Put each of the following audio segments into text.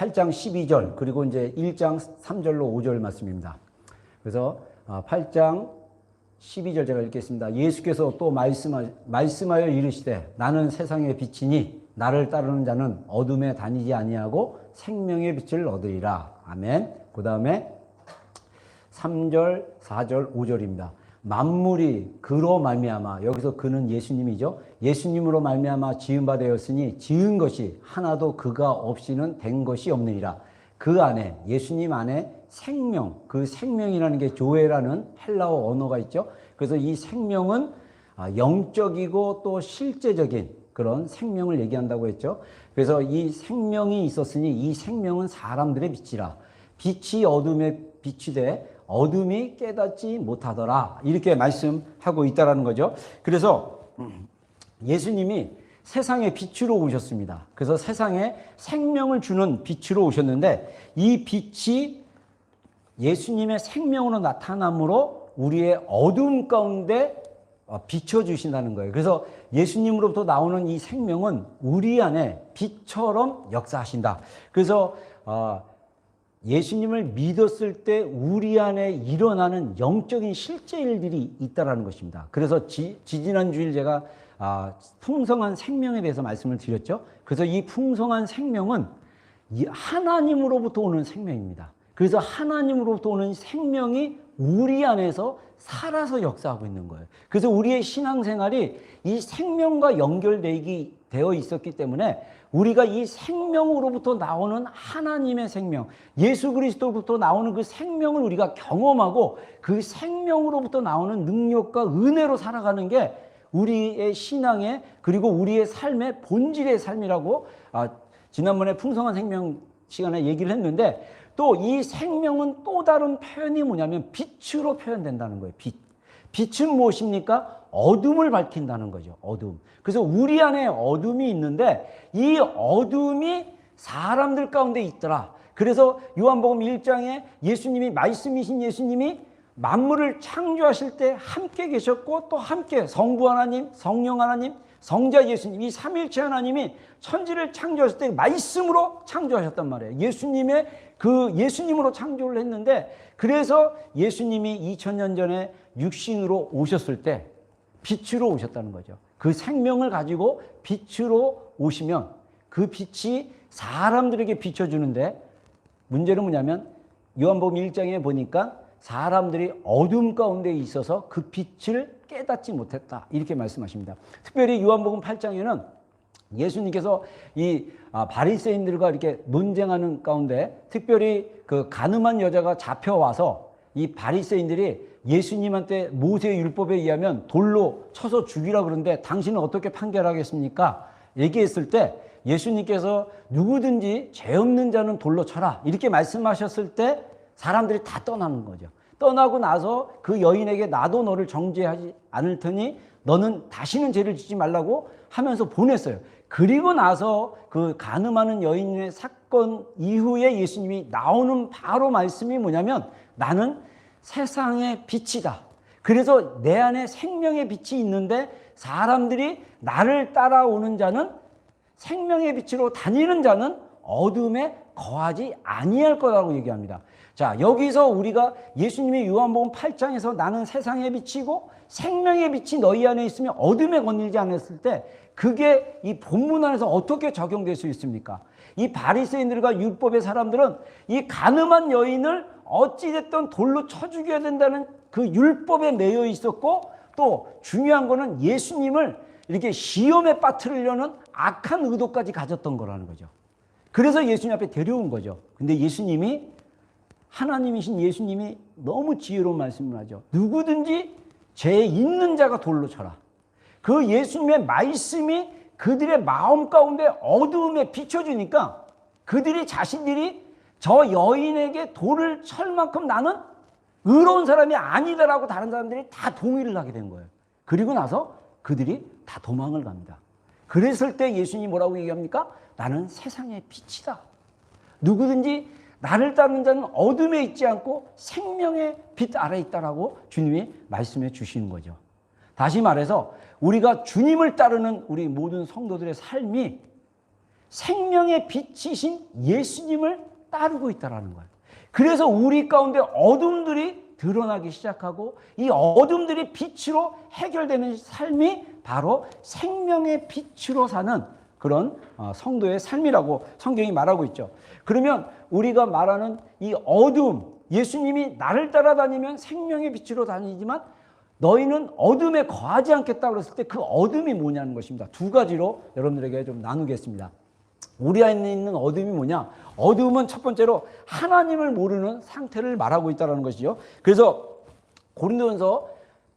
8장 12절 그리고 이제 1장 3절로 5절 말씀입니다. 그래서 8장 12절 제가 읽겠습니다. 예수께서 또 말씀하여 이르시되 나는 세상의 빛이니 나를 따르는 자는 어둠에 다니지 아니하고 생명의 빛을 얻으리라. 아멘. 그 다음에 3절, 4절, 5절입니다. 만물이 그로 말미암아, 여기서 그는 예수님이죠. 예수님으로 말미암아 지은 바 되었으니 지은 것이 하나도 그가 없이는 된 것이 없느니라. 그 안에, 예수님 안에 생명, 그 생명이라는 게 조에라는 헬라어 언어가 있죠. 그래서 이 생명은 영적이고 또 실제적인 그런 생명을 얘기한다고 했죠. 그래서 이 생명이 있었으니 이 생명은 사람들의 빛이라. 빛이 어둠에 비추되 어둠이 깨닫지 못하더라. 이렇게 말씀하고 있다라는 거죠. 그래서 예수님이 세상의 빛으로 오셨습니다. 그래서 세상에 생명을 주는 빛으로 오셨는데 이 빛이 예수님의 생명으로 나타남으로 우리의 어둠 가운데 비춰주신다는 거예요. 그래서 예수님으로부터 나오는 이 생명은 우리 안에 빛처럼 역사하신다. 그래서 예수님을 믿었을 때 우리 안에 일어나는 영적인 실제 일들이 있다는 것입니다. 그래서 지지난 주일 제가 풍성한 생명에 대해서 말씀을 드렸죠. 그래서 이 풍성한 생명은 하나님으로부터 오는 생명입니다. 그래서 하나님으로부터 오는 생명이 우리 안에서 살아서 역사하고 있는 거예요. 그래서 우리의 신앙생활이 이 생명과 연결되어 있었기 때문에 우리가 이 생명으로부터 나오는 하나님의 생명, 예수 그리스도로부터 나오는 그 생명을 우리가 경험하고 그 생명으로부터 나오는 능력과 은혜로 살아가는 게 우리의 신앙의 그리고 우리의 삶의 본질의 삶이라고 지난번에 풍성한 생명 시간에 얘기를 했는데 또 이 생명은 또 다른 표현이 뭐냐면 빛으로 표현된다는 거예요. 빛은 무엇입니까? 어둠을 밝힌다는 거죠. 어둠. 그래서 우리 안에 어둠이 있는데 이 어둠이 사람들 가운데 있더라. 그래서 요한복음 1장에 예수님이 말씀이신 예수님이 만물을 창조하실 때 함께 계셨고 또 함께 성부 하나님, 성령 하나님, 성자 예수님 이 삼일체 하나님이 천지를 창조하실 때 말씀으로 창조하셨단 말이에요. 예수님으로 창조를 했는데 그래서 예수님이 2000년 전에 육신으로 오셨을 때 빛으로 오셨다는 거죠. 그 생명을 가지고 빛으로 오시면 그 빛이 사람들에게 비춰주는데 문제는 뭐냐면 요한복음 1장에 보니까 사람들이 어둠 가운데 있어서 그 빛을 깨닫지 못했다. 이렇게 말씀하십니다. 특별히 요한복음 8장에는 예수님께서 이 바리새인들과 이렇게 논쟁하는 가운데 특별히 그 간음한 여자가 잡혀와서 이 바리새인들이 예수님한테 모세의 율법에 의하면 돌로 쳐서 죽이라 그러는데 당신은 어떻게 판결하겠습니까? 얘기했을 때 예수님께서 누구든지 죄 없는 자는 돌로 쳐라 이렇게 말씀하셨을 때 사람들이 다 떠나는 거죠. 떠나고 나서 그 여인에게 나도 너를 정죄하지 않을 테니 너는 다시는 죄를 짓지 말라고 하면서 보냈어요. 그리고 나서 그 간음하는 여인의 사건 이후에 예수님이 나오는 바로 말씀이 뭐냐면 나는 세상의 빛이다. 그래서 내 안에 생명의 빛이 있는데 사람들이 나를 따라오는 자는 생명의 빛으로 다니는 자는 어둠에 거하지 아니할 거라고 얘기합니다. 자, 여기서 우리가 예수님이 요한복음 8장에서 나는 세상의 빛이고 생명의 빛이 너희 안에 있으면 어둠에 건들지 않았을 때 그게 이 본문 안에서 어떻게 적용될 수 있습니까? 이 바리새인들과 율법의 사람들은 이 간음한 여인을 어찌됐든 돌로 쳐 죽여야 된다는 그 율법에 매여 있었고 또 중요한 거는 예수님을 이렇게 시험에 빠뜨리려는 악한 의도까지 가졌던 거라는 거죠. 그래서 예수님 앞에 데려온 거죠. 근데 예수님이 하나님이신 예수님이 너무 지혜로운 말씀을 하죠. 누구든지 죄 있는 자가 돌로 쳐라. 그 예수님의 말씀이 그들의 마음 가운데 어두움에 비춰주니까 그들이 자신들이 저 여인에게 돌을 칠 만큼 나는 의로운 사람이 아니다라고 다른 사람들이 다 동의를 하게 된 거예요. 그리고 나서 그들이 다 도망을 갑니다. 그랬을 때 예수님이 뭐라고 얘기합니까? 나는 세상의 빛이다. 누구든지 나를 따르는 자는 어둠에 있지 않고 생명의 빛 아래 있다라고 주님이 말씀해 주시는 거죠. 다시 말해서 우리가 주님을 따르는 우리 모든 성도들의 삶이 생명의 빛이신 예수님을 따르고 있다는 거예요. 그래서 우리 가운데 어둠들이 드러나기 시작하고 이 어둠들이 빛으로 해결되는 삶이 바로 생명의 빛으로 사는 그런 성도의 삶이라고 성경이 말하고 있죠. 그러면 우리가 말하는 이 어둠, 예수님이 나를 따라다니면 생명의 빛으로 다니지만 너희는 어둠에 거하지 않겠다 그랬을 때 그 어둠이 뭐냐는 것입니다. 두 가지로 여러분들에게 좀 나누겠습니다. 우리 안에 있는 어둠이 뭐냐? 어둠은 첫 번째로 하나님을 모르는 상태를 말하고 있다는 것이죠. 그래서 고린도전서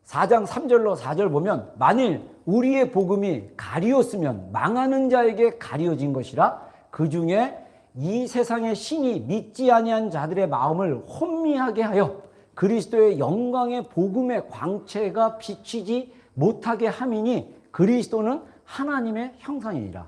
4장 3절로 4절 보면 만일 우리의 복음이 가리웠으면 망하는 자에게 가리워진 것이라 그 중에 이 세상의 신이 믿지 아니한 자들의 마음을 혼미하게 하여 그리스도의 영광의 복음의 광채가 비치지 못하게 함이니 그리스도는 하나님의 형상이니라.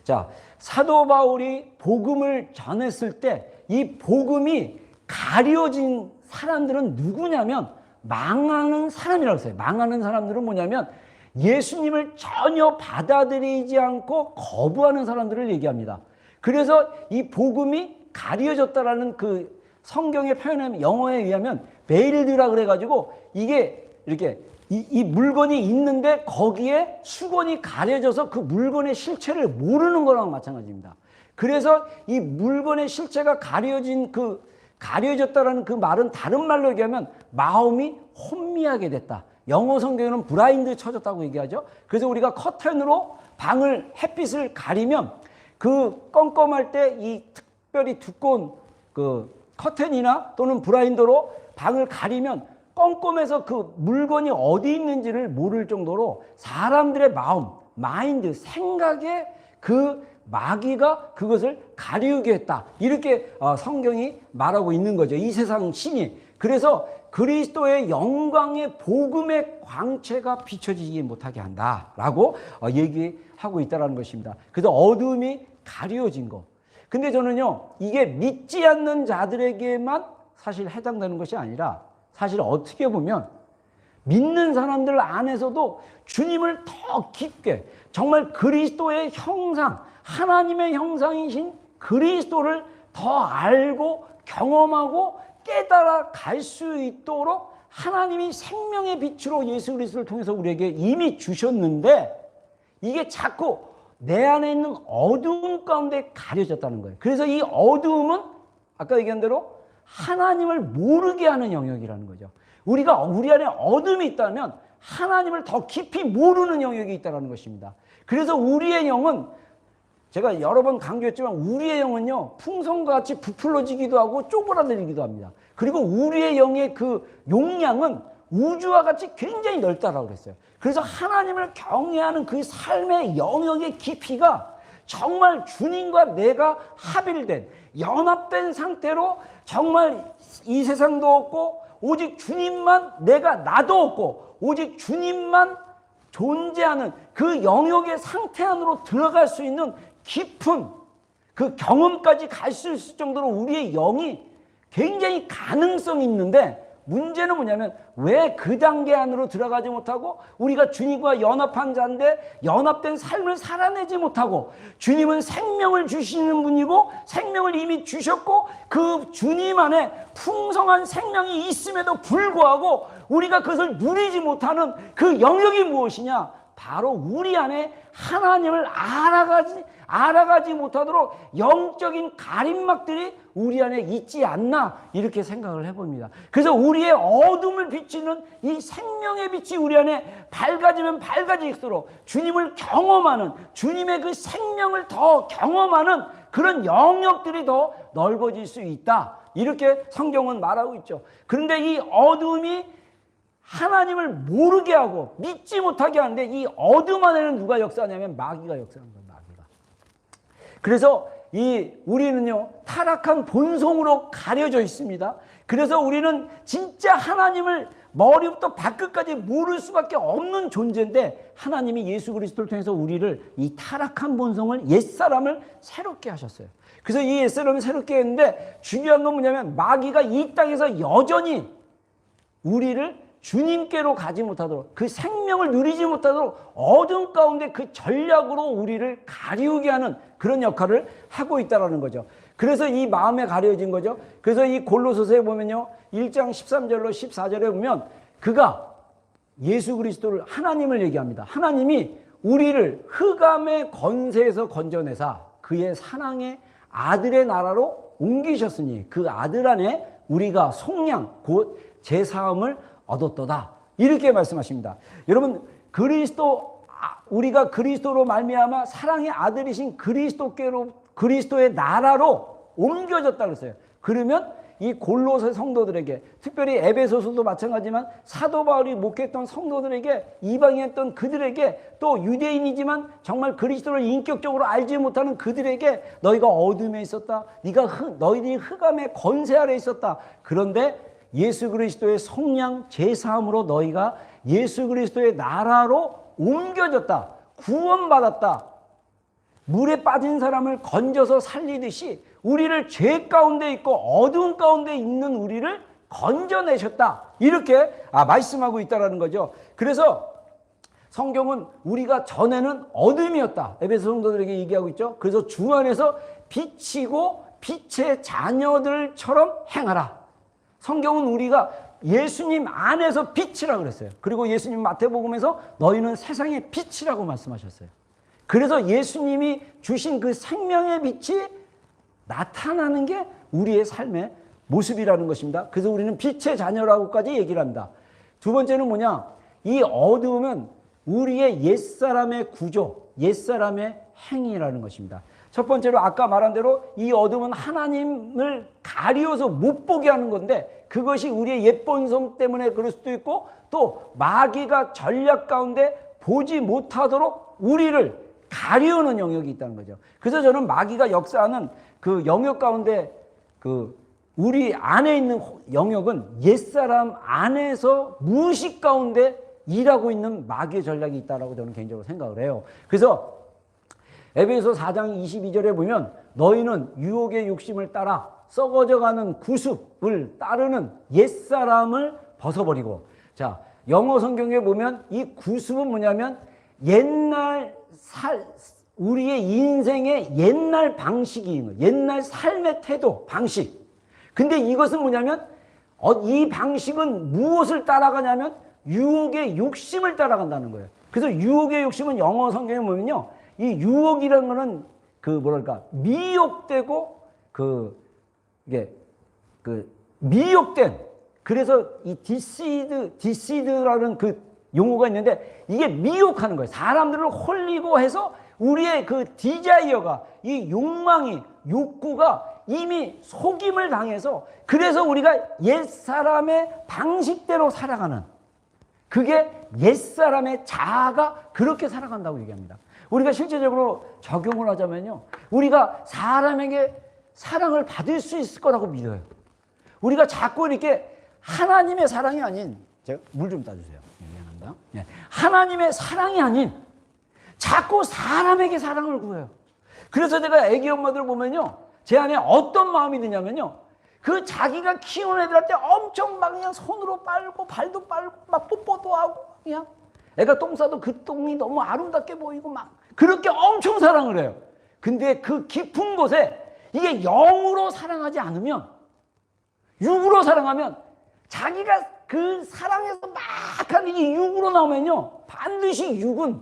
자, 사도 바울이 복음을 전했을 때 이 복음이 가려진 사람들은 누구냐면 망하는 사람이라고 했어요. 망하는 사람들은 뭐냐면 예수님을 전혀 받아들이지 않고 거부하는 사람들을 얘기합니다. 그래서 이 복음이 가려졌다라는 그 성경의 표현에 영어에 의하면 베일드라 그래가지고 이게 이렇게 이 물건이 있는데 거기에 수건이 가려져서 그 물건의 실체를 모르는 거랑 마찬가지입니다. 그래서 이 물건의 실체가 가려졌다라는 그 말은 다른 말로 얘기하면 마음이 혼미하게 됐다. 영어 성경에는 브라인드 쳐졌다고 얘기하죠. 그래서 우리가 커튼으로 방을 햇빛을 가리면 그 껌껌할 때 이 특별히 두꺼운 그 커튼이나 또는 브라인더로 방을 가리면 껌껌해서 그 물건이 어디 있는지를 모를 정도로 사람들의 마음, 마인드, 생각에 그 마귀가 그것을 가리우게 했다. 이렇게 성경이 말하고 있는 거죠. 이 세상 신이. 그래서 그리스도의 영광의 복음의 광채가 비춰지지 못하게 한다라고 얘기하고 있다는 것입니다. 그래서 어둠이 가려진 거. 근데 저는요, 이게 믿지 않는 자들에게만 사실 해당되는 것이 아니라 사실 어떻게 보면 믿는 사람들 안에서도 주님을 더 깊게 정말 그리스도의 형상, 하나님의 형상이신 그리스도를 더 알고 경험하고 깨달아 갈 수 있도록 하나님이 생명의 빛으로 예수 그리스도를 통해서 우리에게 이미 주셨는데 이게 자꾸 내 안에 있는 어두움 가운데 가려졌다는 거예요. 그래서 이 어두움은 아까 얘기한 대로 하나님을 모르게 하는 영역이라는 거죠. 우리가 우리 안에 어둠이 있다면 하나님을 더 깊이 모르는 영역이 있다는 것입니다. 그래서 우리의 영은 제가 여러 번 강조했지만 우리의 영은요 풍선과 같이 부풀러지기도 하고 쪼그라들기도 합니다. 그리고 우리의 영의 그 용량은 우주와 같이 굉장히 넓다라고 그랬어요. 그래서 하나님을 경외하는 그 삶의 영역의 깊이가 정말 주님과 내가 합일된 연합된 상태로 정말 이 세상도 없고 오직 주님만 내가 나도 없고 오직 주님만 존재하는 그 영역의 상태 안으로 들어갈 수 있는 깊은 그 경험까지 갈 수 있을 정도로 우리의 영이 굉장히 가능성이 있는데 문제는 뭐냐면 왜 그 단계 안으로 들어가지 못하고 우리가 주님과 연합한 자인데 연합된 삶을 살아내지 못하고 주님은 생명을 주시는 분이고 생명을 이미 주셨고 그 주님 안에 풍성한 생명이 있음에도 불구하고 우리가 그것을 누리지 못하는 그 영역이 무엇이냐? 바로 우리 안에 하나님을 알아가지 못하도록 영적인 가림막들이 우리 안에 있지 않나 이렇게 생각을 해봅니다. 그래서 우리의 어둠을 비치는 이 생명의 빛이 우리 안에 밝아지면 밝아질수록 주님을 경험하는 주님의 그 생명을 더 경험하는 그런 영역들이 더 넓어질 수 있다. 이렇게 성경은 말하고 있죠. 그런데 이 어둠이 하나님을 모르게 하고 믿지 못하게 하는데 이 어둠 안에는 누가 역사하냐면 마귀가 역사하는 거예요. 마귀가. 그래서 우리는요 타락한 본성으로 가려져 있습니다. 그래서 우리는 진짜 하나님을 머리부터 발끝까지 모를 수밖에 없는 존재인데 하나님이 예수 그리스도를 통해서 우리를 이 타락한 본성을 옛사람을 새롭게 하셨어요. 그래서 이 옛사람을 새롭게 했는데 중요한 건 뭐냐면 마귀가 이 땅에서 여전히 우리를 주님께로 가지 못하도록, 그 생명을 누리지 못하도록 어둠 가운데 그 전략으로 우리를 가리우게 하는 그런 역할을 하고 있다는 거죠. 그래서 이 마음에 가려진 거죠. 그래서 이 골로새서에 보면요, 1장 13절로 14절에 보면 그가 예수 그리스도를, 하나님을 얘기합니다. 하나님이 우리를 흑암의 권세에서 건져내사 그의 사랑의 아들의 나라로 옮기셨으니 그 아들 안에 우리가 속량 곧 제사함을 얻었도다. 이렇게 말씀하십니다. 여러분, 우리가 그리스도로 말미암아 사랑의 아들이신 그리스도의 나라로 옮겨졌다 그랬어요. 그러면 이 골로새 성도들에게, 특별히 에베소서도 마찬가지지만 사도 바울이 목회했던 성도들에게, 이방인이었던 그들에게, 또 유대인이지만 정말 그리스도를 인격적으로 알지 못하는 그들에게 너희가 어둠에 있었다, 너희들이 흑암의 권세 아래 있었다. 그런데 예수 그리스도의 속량 제사함으로 너희가 예수 그리스도의 나라로 옮겨졌다, 구원받았다. 물에 빠진 사람을 건져서 살리듯이 우리를 죄 가운데 있고 어두운 가운데 있는 우리를 건져내셨다. 이렇게 말씀하고 있다는 거죠. 그래서 성경은 우리가 전에는 어둠이었다, 에베소 성도들에게 얘기하고 있죠. 그래서 주 안에서 빛이고 빛의 자녀들처럼 행하라. 성경은 우리가 예수님 안에서 빛이라고 그랬어요. 그리고 예수님 마태복음에서 너희는 세상의 빛이라고 말씀하셨어요. 그래서 예수님이 주신 그 생명의 빛이 나타나는 게 우리의 삶의 모습이라는 것입니다. 그래서 우리는 빛의 자녀라고까지 얘기를 합니다. 두 번째는 뭐냐? 이 어두움은 우리의 옛사람의 구조, 옛사람의 행위라는 것입니다. 첫 번째로 아까 말한 대로 이 어둠은 하나님을 가리워서 못 보게 하는 건데, 그것이 우리의 옛 본성 때문에 그럴 수도 있고, 또 마귀가 전략 가운데 보지 못하도록 우리를 가리우는 영역이 있다는 거죠. 그래서 저는 마귀가 역사하는 그 영역 가운데 우리 안에 있는 영역은 옛사람 안에서 무의식 가운데 일하고 있는 마귀의 전략이 있다라고 저는 개인적으로 생각을 해요. 그래서 에베소 4장 22절에 보면 너희는 유혹의 욕심을 따라 썩어져가는 구습을 따르는 옛사람을 벗어버리고, 자, 영어 성경에 보면 이 구습은 뭐냐면 우리의 인생의 옛날 방식인 거예요. 옛날 삶의 태도, 방식. 근데 이것은 뭐냐면 이 방식은 무엇을 따라가냐면 유혹의 욕심을 따라간다는 거예요. 그래서 유혹의 욕심은 영어 성경에 보면요, 이 유혹이라는 거는 미혹되고 미혹된, 그래서 이 디시드라는 그 용어가 있는데 이게 미혹하는 거예요. 사람들을 홀리고 해서 우리의 그 디자이어가, 이 욕구가 이미 속임을 당해서, 그래서 우리가 옛사람의 방식대로 살아가는, 그게 옛사람의 자아가 그렇게 살아간다고 얘기합니다. 우리가 실제적으로 적용을 하자면요, 우리가 사람에게 사랑을 받을 수 있을 거라고 믿어요. 우리가 자꾸 이렇게 하나님의 사랑이 아닌, 제가 물 좀 따주세요. 미안합니다. 네. 하나님의 사랑이 아닌 자꾸 사람에게 사랑을 구해요. 그래서 내가 애기 엄마들 보면요, 제 안에 어떤 마음이 드냐면요, 그 자기가 키우는 애들한테 엄청 막 그냥 손으로 빨고 발도 빨고 막 뽀뽀도 하고, 그냥 애가 똥 싸도 그 똥이 너무 아름답게 보이고 막 그렇게 엄청 사랑을 해요. 근데 그 깊은 곳에 이게 영으로 사랑하지 않으면, 육으로 사랑하면, 자기가 그 사랑에서 막 하는 이 육으로 나오면요, 반드시 육은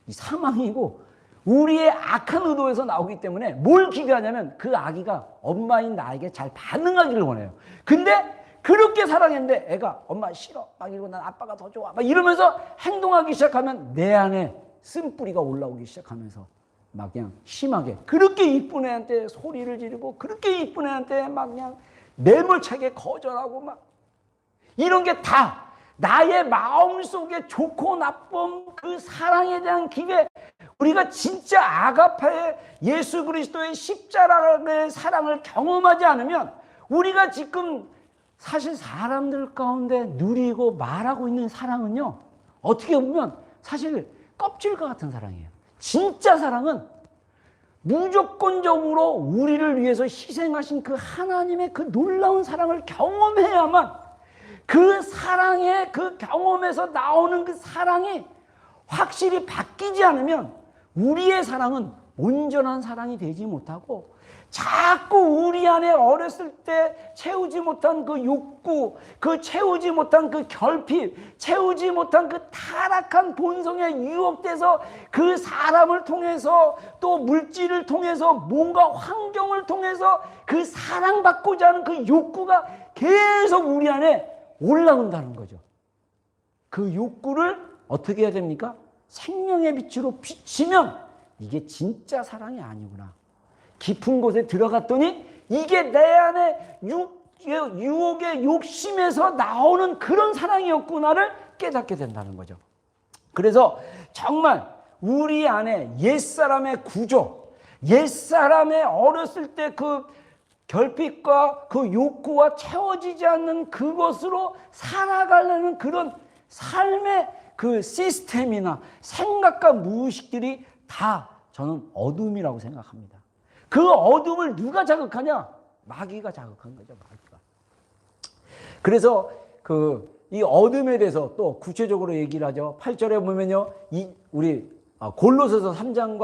이 사망이고 우리의 악한 의도에서 나오기 때문에 뭘 기대하냐면 그 아기가 엄마인 나에게 잘 반응하기를 원해요. 근데 그렇게 사랑했는데 애가 엄마 싫어 막 이러고 난 아빠가 더 좋아 막 이러면서 행동하기 시작하면 내 안에 쓴뿌리가 올라오기 시작하면서 막 그냥 심하게 그렇게 이쁜 애한테 소리를 지르고, 그렇게 이쁜 애한테 막 그냥 매몰차게 거절하고, 막 이런 게 다 나의 마음속에 좋고 나쁜 그 사랑에 대한 기회, 우리가 진짜 아가파의 예수 그리스도의 십자가의 사랑을 경험하지 않으면 우리가 지금 사실 사람들 가운데 누리고 말하고 있는 사랑은요, 어떻게 보면 사실 껍질과 같은 사랑이에요. 진짜 사랑은 무조건적으로 우리를 위해서 희생하신 그 하나님의 그 놀라운 사랑을 경험해야만, 그 사랑의 그 경험에서 나오는 그 사랑이 확실히 바뀌지 않으면 우리의 사랑은 온전한 사랑이 되지 못하고 자꾸 우리 안에 어렸을 때 채우지 못한 그 욕구, 그 채우지 못한 그 결핍, 채우지 못한 그 타락한 본성에 유혹돼서 그 사람을 통해서 또 물질을 통해서 뭔가 환경을 통해서 그 사랑받고자 하는 그 욕구가 계속 우리 안에 올라온다는 거죠. 그 욕구를 어떻게 해야 됩니까? 생명의 빛으로 비치면 이게 진짜 사랑이 아니구나. 깊은 곳에 들어갔더니 이게 내 안에 유혹의 욕심에서 나오는 그런 사랑이었구나를 깨닫게 된다는 거죠. 그래서 정말 우리 안에 옛사람의 구조, 옛사람의 어렸을 때 그 결핍과 그 욕구와 채워지지 않는 그것으로 살아가려는 그런 삶의 그 시스템이나 생각과 무의식들이 다 저는 어둠이라고 생각합니다. 그 어둠을 누가 자극하냐? 마귀가 자극한 거죠, 마귀가. 그래서 이 어둠에 대해서 또 구체적으로 얘기를 하죠. 8절에 보면요. 우리 골로새서 3장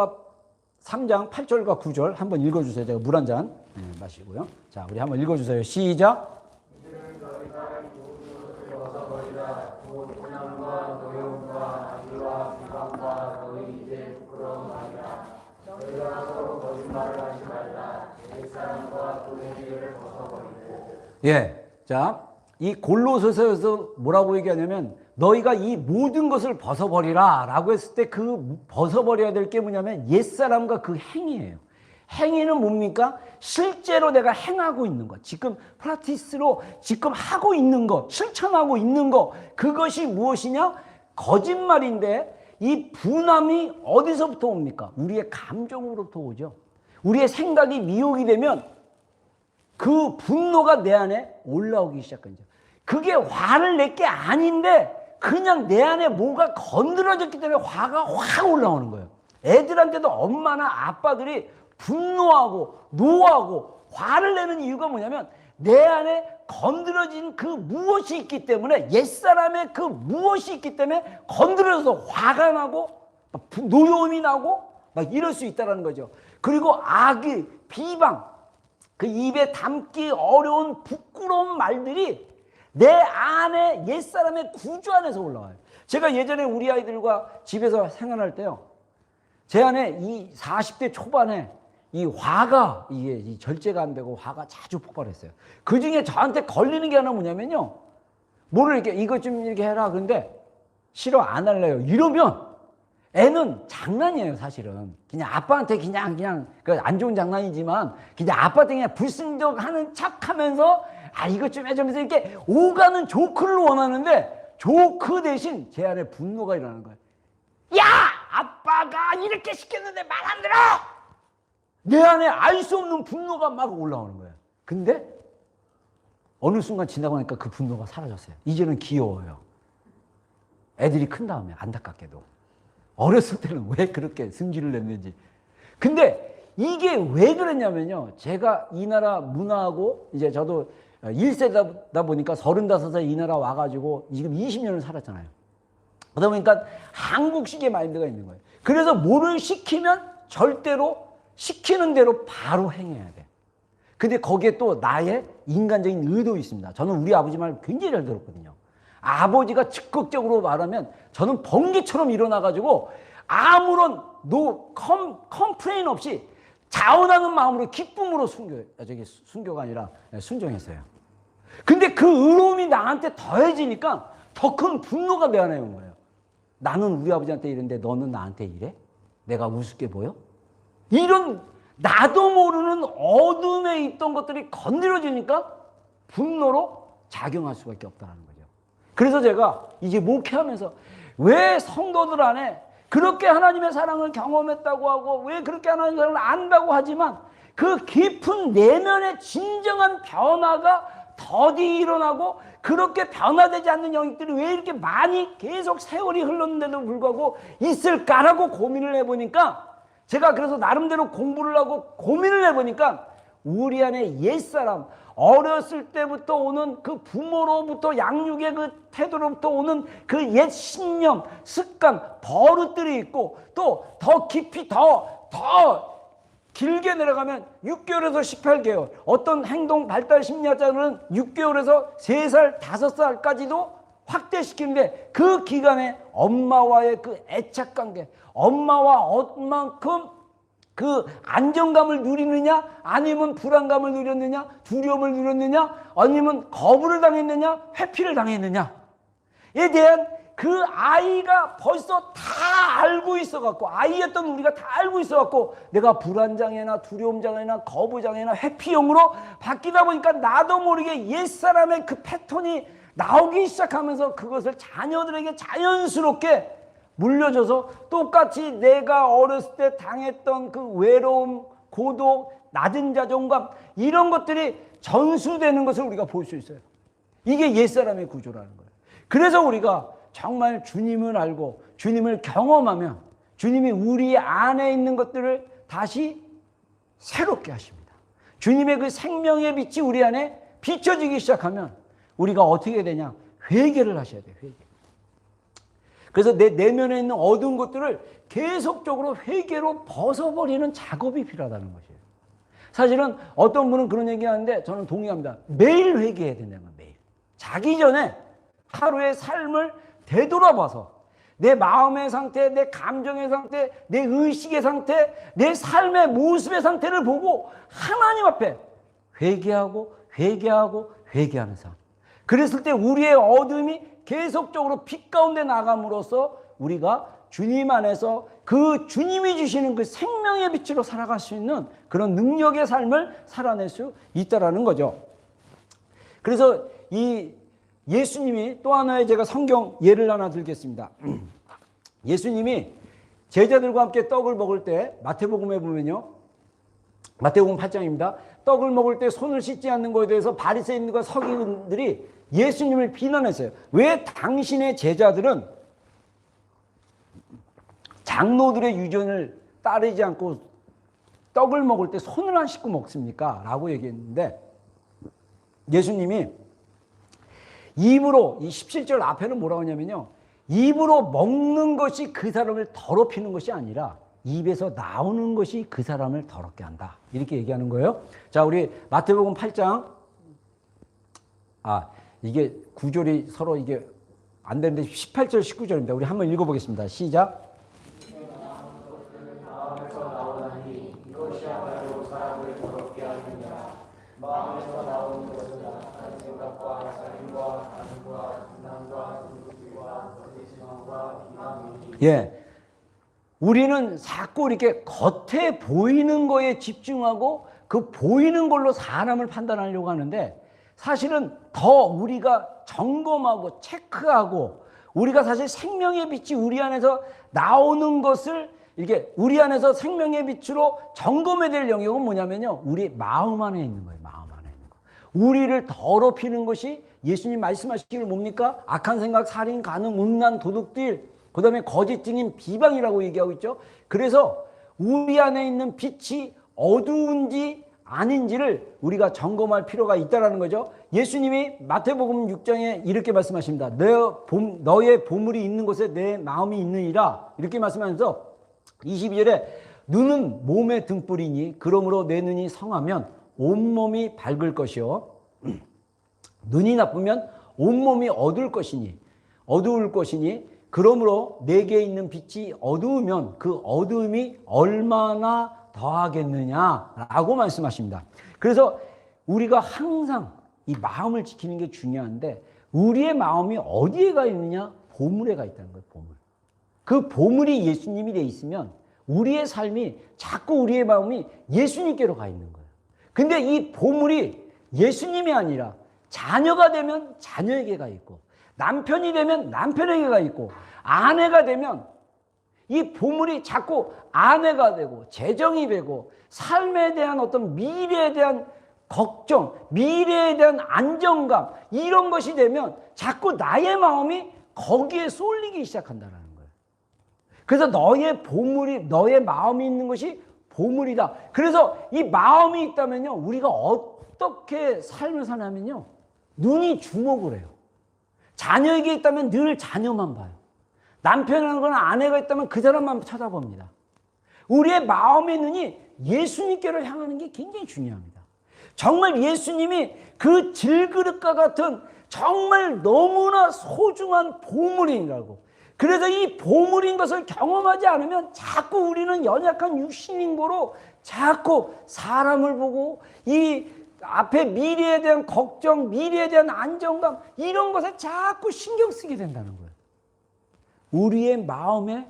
8절과 9절 한번 읽어주세요. 제가 물 한 잔 마시고요. 자, 우리 한번 읽어주세요. 시작. 예, 자, 이 골로새서에서 뭐라고 얘기하냐면 너희가 이 모든 것을 벗어버리라 라고 했을 때 그 벗어버려야 될 게 뭐냐면 옛사람과 그 행위예요. 행위는 뭡니까? 실제로 내가 행하고 있는 것, 지금 프라티스로 지금 하고 있는 것, 실천하고 있는 것, 그것이 무엇이냐? 거짓말인데 이 분함이 어디서부터 옵니까? 우리의 감정으로부터 오죠. 우리의 생각이 미혹이 되면 그 분노가 내 안에 올라오기 시작한 거죠. 그게 화를 낼 게 아닌데 그냥 내 안에 뭐가 건드려졌기 때문에 화가 확 올라오는 거예요. 애들한테도 엄마나 아빠들이 분노하고 노하고 화를 내는 이유가 뭐냐면 내 안에 건드려진 그 무엇이 있기 때문에, 옛사람의 그 무엇이 있기 때문에 건드려서 화가 나고 노여움이 나고 막 이럴 수 있다는 거죠. 그리고 악의 비방, 그 입에 담기 어려운 부끄러운 말들이 내 안에 옛사람의 구조 안에서 올라와요. 제가 예전에 우리 아이들과 집에서 생활할 때요, 제 안에 이 40대 초반에 이 화가 이게 절제가 안 되고 화가 자주 폭발했어요. 그 중에 저한테 걸리는 게 하나 뭐냐면요, 뭐를 이렇게 이것 좀 이렇게 해라 그런데 싫어 안 할래요 이러면 애는 장난이에요. 사실은 그냥 아빠한테 그냥 그 안 좋은 장난이지만 그냥 아빠한테 그냥 불순종하는 척하면서 아 이것 좀 해주면서 이렇게 오가는 조크를 원하는데 조크 대신 제 안에 분노가 일어나는 거예요. 야 아빠가 이렇게 시켰는데 말 안 들어. 내 안에 알 수 없는 분노가 막 올라오는 거예요. 근데 어느 순간 지나고 나니까 그 분노가 사라졌어요. 이제는 귀여워요. 애들이 큰 다음에 안타깝게도. 어렸을 때는 왜 그렇게 승질을 냈는지. 근데 이게 왜 그랬냐면요, 제가 이 나라 문화하고 이제 저도 1세다 보니까 35살 이 나라 와가지고 지금 20년을 살았잖아요. 그러다 보니까 한국식의 마인드가 있는 거예요. 그래서 뭐를 시키면 절대로 시키는 대로 바로 행해야 돼. 근데 거기에 또 나의 인간적인 의도 있습니다. 저는 우리 아버지 말 굉장히 잘 들었거든요. 아버지가 적극적으로 말하면 저는 번개처럼 일어나가지고 아무런 컴플레인 없이 자원하는 마음으로 기쁨으로 순교가 아니라 순종했어요. 근데 그 의로움이 나한테 더해지니까 더 큰 분노가 내 안에 온 거예요. 나는 우리 아버지한테 이랬는데 너는 나한테 이래? 내가 우습게 보여? 이런 나도 모르는 어둠에 있던 것들이 건드려지니까 분노로 작용할 수밖에 없다는 거죠. 그래서 제가 이제 목회하면서 왜 성도들 안에 그렇게 하나님의 사랑을 경험했다고 하고 왜 그렇게 하나님의 사랑을 안다고 하지만 그 깊은 내면의 진정한 변화가 더디 일어나고 그렇게 변화되지 않는 영역들이 왜 이렇게 많이 계속 세월이 흘렀는데도 불구하고 있을까라고 고민을 해보니까, 제가 그래서 나름대로 공부를 하고 고민을 해보니까 우리 안에 옛사람, 어렸을 때부터 오는 그 부모로부터 양육의 그 태도로부터 오는 그 옛 신념, 습관, 버릇들이 있고, 또 더 깊이 더 길게 내려가면 6개월에서 18개월, 어떤 행동 발달 심리학자는 6개월에서 3살, 5살까지도 확대시키는데, 그 기간에 엄마와의 그 애착관계, 엄마와 얼만큼 그 안정감을 누리느냐, 아니면 불안감을 누렸느냐, 두려움을 누렸느냐, 아니면 거부를 당했느냐, 회피를 당했느냐에 대한 그 아이가 벌써 다 알고 있어갖고, 아이였던 우리가 다 알고 있어갖고, 내가 불안장애나 두려움장애나 거부장애나 회피형으로 바뀌다 보니까 나도 모르게 옛사람의 그 패턴이 나오기 시작하면서 그것을 자녀들에게 자연스럽게 물려줘서, 똑같이 내가 어렸을 때 당했던 그 외로움, 고독, 낮은 자존감, 이런 것들이 전수되는 것을 우리가 볼 수 있어요. 이게 옛사람의 구조라는 거예요. 그래서 우리가 정말 주님을 알고 주님을 경험하면 주님이 우리 안에 있는 것들을 다시 새롭게 하십니다. 주님의 그 생명의 빛이 우리 안에 비춰지기 시작하면 우리가 어떻게 되냐? 회개를 하셔야 돼요. 회개. 그래서 내 내면에 있는 어두운 것들을 계속적으로 회개로 벗어버리는 작업이 필요하다는 것이에요. 사실은 어떤 분은 그런 얘기하는데 저는 동의합니다. 매일 회개해야 된다는 거예요. 매일. 자기 전에 하루의 삶을 되돌아봐서 내 마음의 상태, 내 감정의 상태, 내 의식의 상태, 내 삶의 모습의 상태를 보고 하나님 앞에 회개하고 회개하고 회개하는 삶. 그랬을 때 우리의 어둠이 계속적으로 빛 가운데 나감으로써 우리가 주님 안에서 그 주님이 주시는 그 생명의 빛으로 살아갈 수 있는 그런 능력의 삶을 살아낼 수 있다라는 거죠. 그래서 이 예수님이 또 하나의 제가 성경 예를 하나 들겠습니다. 예수님이 제자들과 함께 떡을 먹을 때 마태복음에 보면요. 마태복음 8장입니다. 떡을 먹을 때 손을 씻지 않는 것에 대해서 바리새인들과 서기관들이 예수님을 비난했어요. 왜 당신의 제자들은 장로들의 유전을 따르지 않고 떡을 먹을 때 손을 안 씻고 먹습니까? 라고 얘기했는데, 예수님이 입으로, 이 17절 앞에는 뭐라고 하냐면요, 입으로 먹는 것이 그 사람을 더럽히는 것이 아니라 입에서 나오는 것이 그 사람을 더럽게 한다, 이렇게 얘기하는 거예요. 자, 우리 마태복음 8장, 이게 구절이 서로 이게 안 되는데 18절 19절입니다. 우리 한번 읽어보겠습니다. 시작. 예, 우리는 자꾸 이렇게 겉에 보이는 거에 집중하고 그 보이는 걸로 사람을 판단하려고 하는데, 사실은 더 우리가 점검하고 체크하고, 우리가 사실 생명의 빛이 우리 안에서 나오는 것을 이렇게 우리 안에서 생명의 빛으로 점검해야 될 영역은 뭐냐면요, 우리 마음 안에 있는 거예요. 마음 안에 있는 거. 우리를 더럽히는 것이 예수님 말씀하시기를 뭡니까? 악한 생각, 살인, 간음, 음란, 도둑질, 그 다음에 거짓 증인, 비방이라고 얘기하고 있죠. 그래서 우리 안에 있는 빛이 어두운지 아닌지를 우리가 점검할 필요가 있다는 거죠. 예수님이 마태복음 6장에 이렇게 말씀하십니다. 너의 보물이 있는 곳에 내 마음이 있느니라, 이렇게 말씀하면서 22절에 눈은 몸의 등불이니 그러므로 내 눈이 성하면 온몸이 밝을 것이요, 눈이 나쁘면 온몸이 어두울 것이니 그러므로 내게 있는 빛이 어두우면 그 어두움이 얼마나 더하겠느냐라고 말씀하십니다. 그래서 우리가 항상 이 마음을 지키는 게 중요한데, 우리의 마음이 어디에 가 있느냐? 보물에 가 있다는 거예요. 보물. 그 보물이 예수님이 돼 있으면 우리의 삶이 자꾸 우리의 마음이 예수님께로 가 있는 거예요. 근데 이 보물이 예수님이 아니라 자녀가 되면 자녀에게 가 있고, 남편이 되면 남편에게 가 있고, 아내가 되면 이 보물이 자꾸 아내가 되고 재정이 되고, 삶에 대한 어떤 미래에 대한 걱정, 미래에 대한 안정감, 이런 것이 되면 자꾸 나의 마음이 거기에 쏠리기 시작한다는 거예요. 그래서 너의 보물이, 너의 마음이 있는 것이 보물이다. 그래서 이 마음이 있다면요, 우리가 어떻게 삶을 사냐면요, 눈이 주목을 해요. 자녀에게 있다면 늘 자녀만 봐요. 남편이거나 아내가 있다면 그 사람만 쳐다봅니다. 우리의 마음의 눈이 예수님께로 향하는 게 굉장히 중요합니다. 정말 예수님이 그 질그릇과 같은 정말 너무나 소중한 보물이라고. 그래서 이 보물인 것을 경험하지 않으면 자꾸 우리는 연약한 육신인고로 자꾸 사람을 보고 이 앞에 미래에 대한 걱정, 미래에 대한 안정감, 이런 것에 자꾸 신경 쓰게 된다는 거예요. 우리의 마음에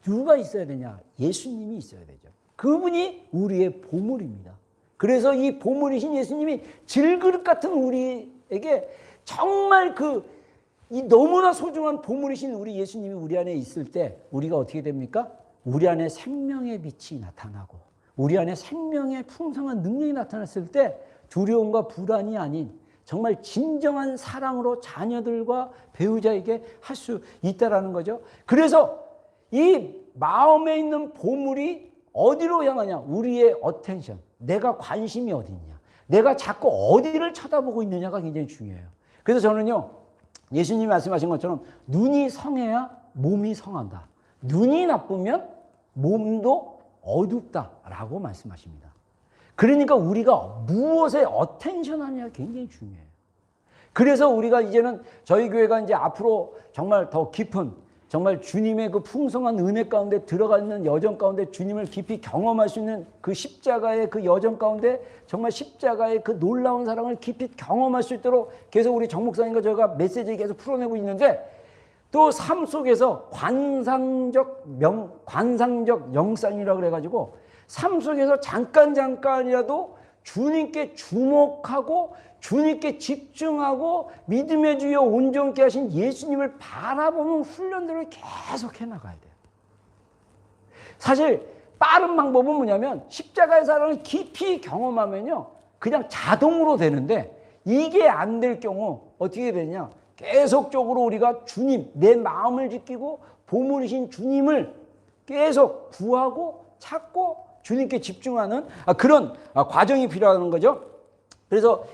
누가 있어야 되냐? 예수님이 있어야 되죠. 그분이 우리의 보물입니다. 그래서 이 보물이신 예수님이 질그릇 같은 우리에게 정말 이 너무나 소중한 보물이신 우리 예수님이 우리 안에 있을 때 우리가 어떻게 됩니까? 우리 안에 생명의 빛이 나타나고 우리 안에 생명의 풍성한 능력이 나타났을 때 두려움과 불안이 아닌 정말 진정한 사랑으로 자녀들과 배우자에게 할 수 있다라는 거죠. 그래서 이 마음에 있는 보물이 어디로 향하냐? 우리의 어텐션, 내가 관심이 어디 있냐, 내가 자꾸 어디를 쳐다보고 있느냐가 굉장히 중요해요. 그래서 저는요, 예수님이 말씀하신 것처럼 눈이 성해야 몸이 성한다. 눈이 나쁘면 몸도 어둡다라고 말씀하십니다. 그러니까 우리가 무엇에 어텐션 하냐가 굉장히 중요해요. 그래서 우리가 이제는 저희 교회가 이제 앞으로 정말 더 깊은 정말 주님의 그 풍성한 은혜 가운데 들어가 있는 여정 가운데 주님을 깊이 경험할 수 있는 그 십자가의 그 여정 가운데 정말 십자가의 그 놀라운 사랑을 깊이 경험할 수 있도록 계속 우리 정 목사님과 저희가 메시지 계속 풀어내고 있는데, 또 삶 속에서 관상적 영상이라고 그래가지고 삶 속에서 잠깐이라도 주님께 주목하고 주님께 집중하고 믿음의 주여 온전케 하신 예수님을 바라보는 훈련들을 계속 해나가야 돼요. 사실 빠른 방법은 뭐냐면 십자가의 사랑을 깊이 경험하면요 그냥 자동으로 되는데, 이게 안 될 경우 어떻게 되냐, 계속적으로 우리가 주님, 내 마음을 지키고 보물이신 주님을 계속 구하고 찾고 주님께 집중하는 그런 과정이 필요한 거죠. 그래서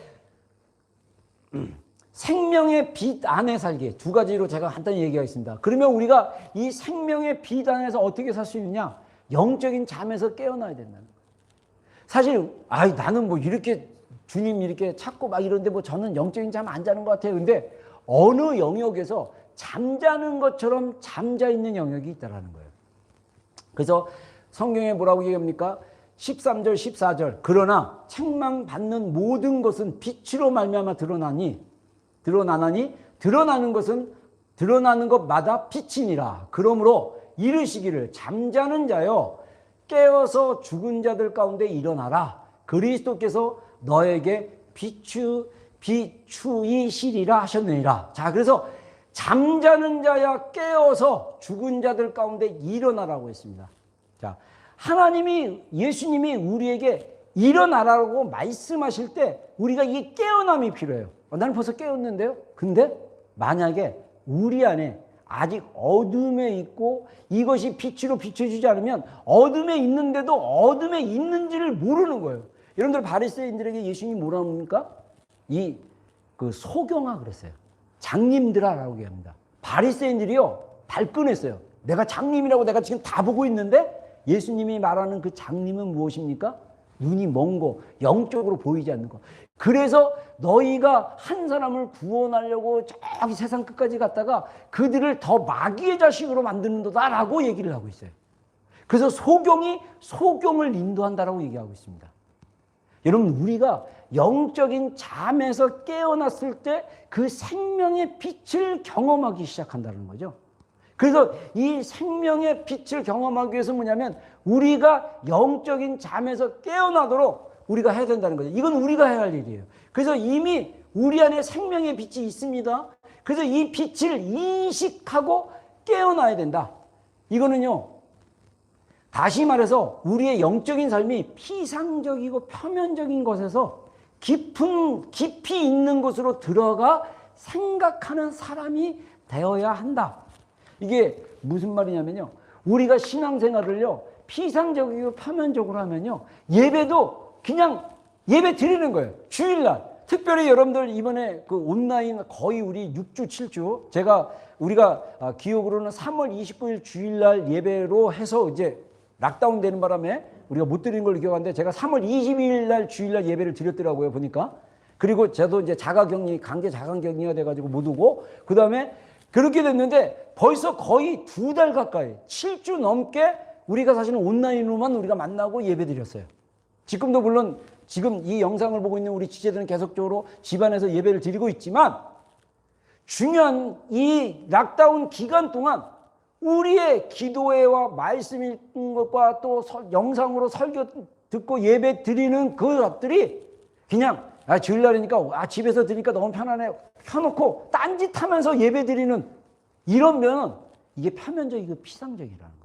생명의 빛 안에 살기, 두 가지로 제가 간단히 얘기하겠습니다. 그러면 우리가 이 생명의 빛 안에서 어떻게 살 수 있느냐? 영적인 잠에서 깨어나야 된다는 거예요. 사실 나는 뭐 이렇게 주님 이렇게 찾고 막 이런데 뭐 저는 영적인 잠 안 자는 것 같아요. 근데 어느 영역에서 잠자는 것처럼 잠자 있는 영역이 있다라는 거예요. 그래서 성경에 뭐라고 얘기합니까? 13절 14절 그러나 책망받는 모든 것은 빛으로 말미암아 드러나니 드러나는 것은 드러나는 것마다 빛이니라. 그러므로 이르시기를 잠자는 자여 깨어서 죽은 자들 가운데 일어나라. 그리스도께서 너에게 비추이시리라 하셨느니라. 자, 그래서 잠자는 자야 깨어서 죽은 자들 가운데 일어나라고 했습니다. 자, 하나님이 예수님이 우리에게 일어나라고 말씀하실 때 우리가 이 깨어남이 필요해요. 나는 벌써 깨었는데요. 근데 만약에 우리 안에 아직 어둠에 있고 이것이 빛으로 비춰주지 않으면 어둠에 있는데도 어둠에 있는지를 모르는 거예요. 여러분들 바리새인들에게 예수님이 뭐라 합니까? 그 소경아 그랬어요. 장님들아라고 얘기합니다. 바리새인들이요 발끈했어요. 내가 장님이라고 내가 지금 다 보고 있는데 예수님이 말하는 그 장님은 무엇입니까? 눈이 먼고 영적으로 보이지 않는 것. 그래서 너희가 한 사람을 구원하려고 저기 세상 끝까지 갔다가 그들을 더 마귀의 자식으로 만드는도다라고 얘기를 하고 있어요. 그래서 소경이 소경을 인도한다라고 얘기하고 있습니다. 여러분, 우리가 영적인 잠에서 깨어났을 때 그 생명의 빛을 경험하기 시작한다는 거죠. 그래서 이 생명의 빛을 경험하기 위해서 뭐냐면 우리가 영적인 잠에서 깨어나도록 우리가 해야 된다는 거죠. 이건 우리가 해야 할 일이에요. 그래서 이미 우리 안에 생명의 빛이 있습니다. 그래서 이 빛을 인식하고 깨어나야 된다. 이거는요, 다시 말해서 우리의 영적인 삶이 피상적이고 표면적인 것에서 깊이 있는 곳으로 들어가 생각하는 사람이 되어야 한다. 이게 무슨 말이냐면요, 우리가 신앙생활을요 피상적이고 표면적으로 하면요, 예배도 그냥 예배 드리는 거예요. 주일날. 특별히 여러분들 이번에 그 온라인 거의 우리 6주, 7주, 우리가 기억으로는 3월 29일 주일날 예배로 해서 이제 락다운 되는 바람에 우리가 못 드리는 걸로 기억하는데, 제가 3월 22일 날 주일날 예배를 드렸더라고요, 보니까. 그리고 저도 이제 강제 자가격리가 돼가지고 못 오고, 그 다음에 그렇게 됐는데 벌써 거의 2달 가까이, 7주 넘게 우리가 사실은 온라인으로만 우리가 만나고 예배 드렸어요. 지금도 물론 지금 이 영상을 보고 있는 우리 지체들은 계속적으로 집안에서 예배를 드리고 있지만, 중요한 이 락다운 기간 동안 우리의 기도회와 말씀 읽는 것과 또 영상으로 설교 듣고 예배 드리는 그것들이 그냥 주일날이니까 집에서 드리니까 너무 편하네 켜놓고 딴짓하면서 예배 드리는 이런 면은 이게 표면적이고 피상적이라는 거예요.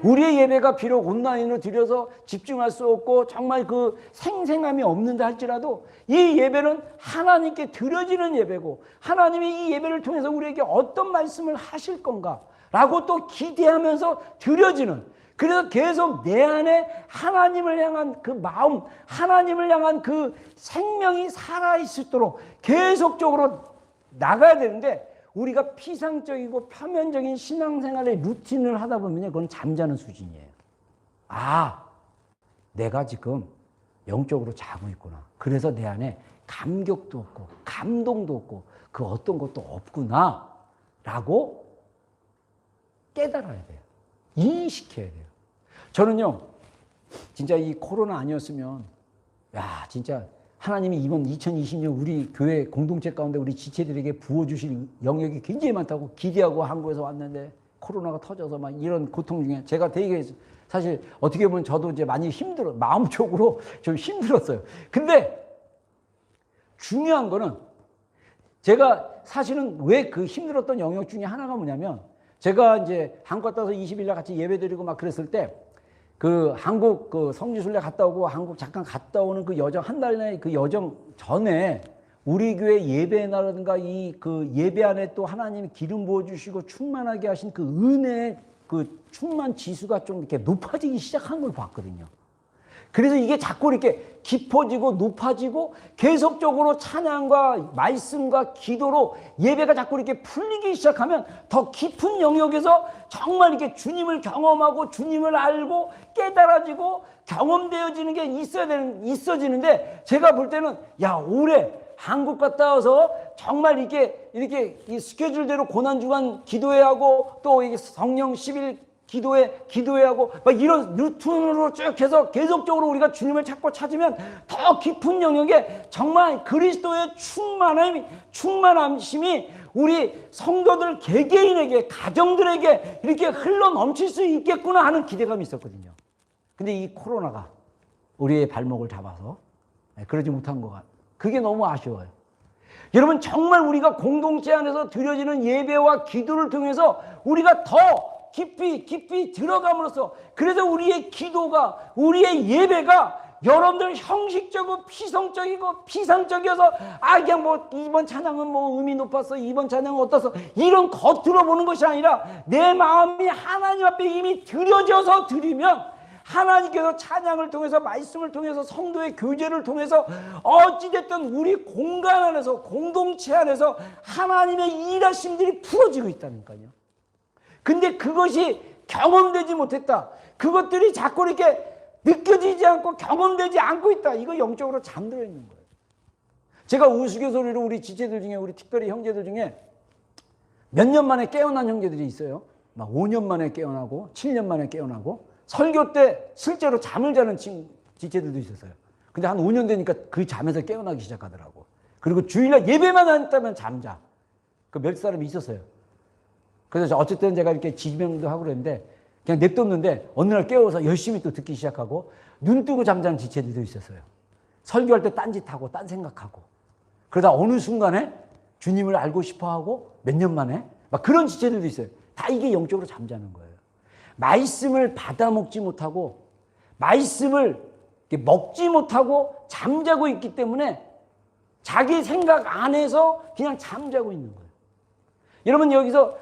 우리의 예배가 비록 온라인으로 드려서 집중할 수 없고 정말 그 생생함이 없는다 할지라도, 이 예배는 하나님께 드려지는 예배고, 하나님이 이 예배를 통해서 우리에게 어떤 말씀을 하실 건가 라고 또 기대하면서 드려지는, 그래서 계속 내 안에 하나님을 향한 그 마음, 하나님을 향한 그 생명이 살아있도록 계속적으로 나가야 되는데, 우리가 피상적이고 표면적인 신앙생활의 루틴을 하다 보면 그건 잠자는 수준이에요. 내가 지금 영적으로 자고 있구나. 그래서 내 안에 감격도 없고 감동도 없고 그 어떤 것도 없구나 라고 깨달아야 돼요. 인식해야 돼요. 저는요, 진짜 이 코로나 아니었으면 진짜 하나님이 이번 2020년 우리 교회 공동체 가운데 우리 지체들에게 부어주실 영역이 굉장히 많다고 기대하고 한국에서 왔는데, 코로나가 터져서 막 이런 고통 중에 제가 되게 사실 어떻게 보면 저도 이제 많이 마음적으로 좀 힘들었어요. 근데 중요한 거는, 제가 사실은 왜 그 힘들었던 영역 중에 하나가 뭐냐면, 제가 이제 한국 갔다 와서 20일 날 같이 예배 드리고 막 그랬을 때, 그 한국 그 성지순례 갔다 오고 한국 잠깐 갔다 오는 그 여정, 한 달 내에 그 여정 전에 우리 교회 예배 날이라든가 이 그 예배 안에 또 하나님이 기름 부어주시고 충만하게 하신 그 은혜의 그 충만 지수가 좀 이렇게 높아지기 시작한 걸 봤거든요. 그래서 이게 자꾸 이렇게 깊어지고 높아지고 계속적으로 찬양과 말씀과 기도로 예배가 자꾸 이렇게 풀리기 시작하면 더 깊은 영역에서 정말 이렇게 주님을 경험하고 주님을 알고 깨달아지고 경험되어지는 게 있어지는데, 제가 볼 때는 올해 한국 갔다 와서 정말 이렇게 이 스케줄대로 고난주간 기도회하고 또 이게 성령 10일 기도회하고 막 이런 루틴으로 쭉 해서 계속적으로 우리가 주님을 찾으면 더 깊은 영역에 정말 그리스도의 충만함심이 우리 성도들 개개인에게, 가정들에게 이렇게 흘러 넘칠 수 있겠구나 하는 기대감이 있었거든요. 근데 이 코로나가 우리의 발목을 잡아서 그러지 못한 것 같아요. 그게 너무 아쉬워요. 여러분, 정말 우리가 공동체 안에서 드려지는 예배와 기도를 통해서 우리가 더 깊이 들어감으로써, 그래서 우리의 기도가, 우리의 예배가 여러분들 형식적이고 피상적이어서 그냥 뭐 이번 찬양은 뭐 음이 높았어, 이번 찬양은 어떻어, 이런 겉으로 보는 것이 아니라 내 마음이 하나님 앞에 이미 드려져서 드리면, 하나님께서 찬양을 통해서 말씀을 통해서 성도의 교제를 통해서 어찌됐든 우리 공간 안에서 공동체 안에서 하나님의 일하심들이 풀어지고 있다니까요. 근데 그것이 경험되지 못했다, 그것들이 자꾸 이렇게 느껴지지 않고 경험되지 않고 있다, 이거 영적으로 잠들어 있는 거예요. 제가 우스갯소리로 우리 지체들 중에, 우리 특별히 형제들 중에 몇 년 만에 깨어난 형제들이 있어요. 막 5년 만에 깨어나고 7년 만에 깨어나고, 설교 때 실제로 잠을 자는 지체들도 있었어요. 근데 한 5년 되니까 그 잠에서 깨어나기 시작하더라고. 그리고 주일날 예배만 한다면 잠자. 그 몇 사람이 있었어요. 그래서 어쨌든 제가 이렇게 지명도 하고 그랬는데 그냥 냅뒀는데 어느 날 깨워서 열심히 또 듣기 시작하고, 눈 뜨고 잠자는 지체들도 있었어요. 설교할 때 딴짓하고 딴 생각하고, 그러다 어느 순간에 주님을 알고 싶어하고 몇 년 만에 막 그런 지체들도 있어요. 다 이게 영적으로 잠자는 거예요. 말씀을 받아먹지 못하고 말씀을 먹지 못하고 잠자고 있기 때문에 자기 생각 안에서 그냥 잠자고 있는 거예요. 여러분, 여기서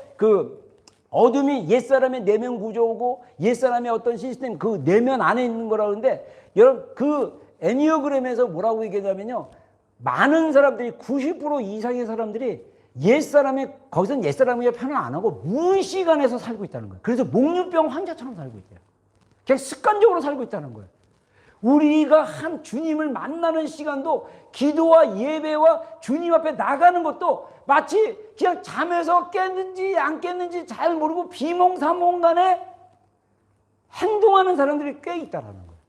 어둠이 옛사람의 내면 구조고 옛사람의 어떤 시스템 그 내면 안에 있는 거라고 하는데 여러분 그 애니어그램에서 뭐라고 얘기하냐면요. 많은 사람들이 90% 이상의 사람들이 옛사람의 거기서는 옛사람의 편을 안 하고 무의식 안에서 살고 있다는 거예요. 그래서 목류병 환자처럼 살고 있대요. 그냥 습관적으로 살고 있다는 거예요. 우리가 한 주님을 만나는 시간도 기도와 예배와 주님 앞에 나가는 것도 마치 그냥 잠에서 깼는지 안 깼는지 잘 모르고 비몽사몽간에 행동하는 사람들이 꽤 있다라는 거예요.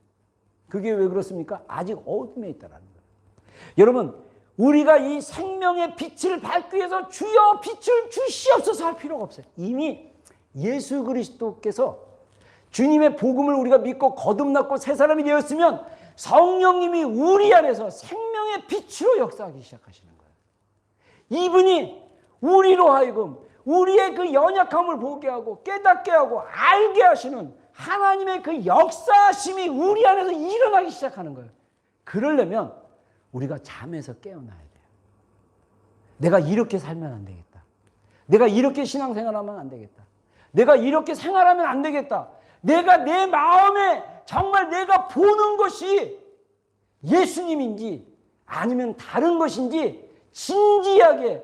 그게 왜 그렇습니까? 아직 어둠에 있다라는 거예요. 여러분 우리가 이 생명의 빛을 밝기 위해서 주여 빛을 주시옵소서 할 필요가 없어요. 이미 예수 그리스도께서 주님의 복음을 우리가 믿고 거듭났고 새 사람이 되었으면 성령님이 우리 안에서 생명의 빛으로 역사하기 시작하시는 거예요. 이분이 우리로 하여금 우리의 그 연약함을 보게 하고 깨닫게 하고 알게 하시는 하나님의 그 역사하심이 우리 안에서 일어나기 시작하는 거예요. 그러려면 우리가 잠에서 깨어나야 돼요. 내가 이렇게 살면 안 되겠다. 내가 이렇게 신앙생활하면 안 되겠다. 내가 이렇게 생활하면 안 되겠다. 내가 내 마음에 정말 내가 보는 것이 예수님인지 아니면 다른 것인지 진지하게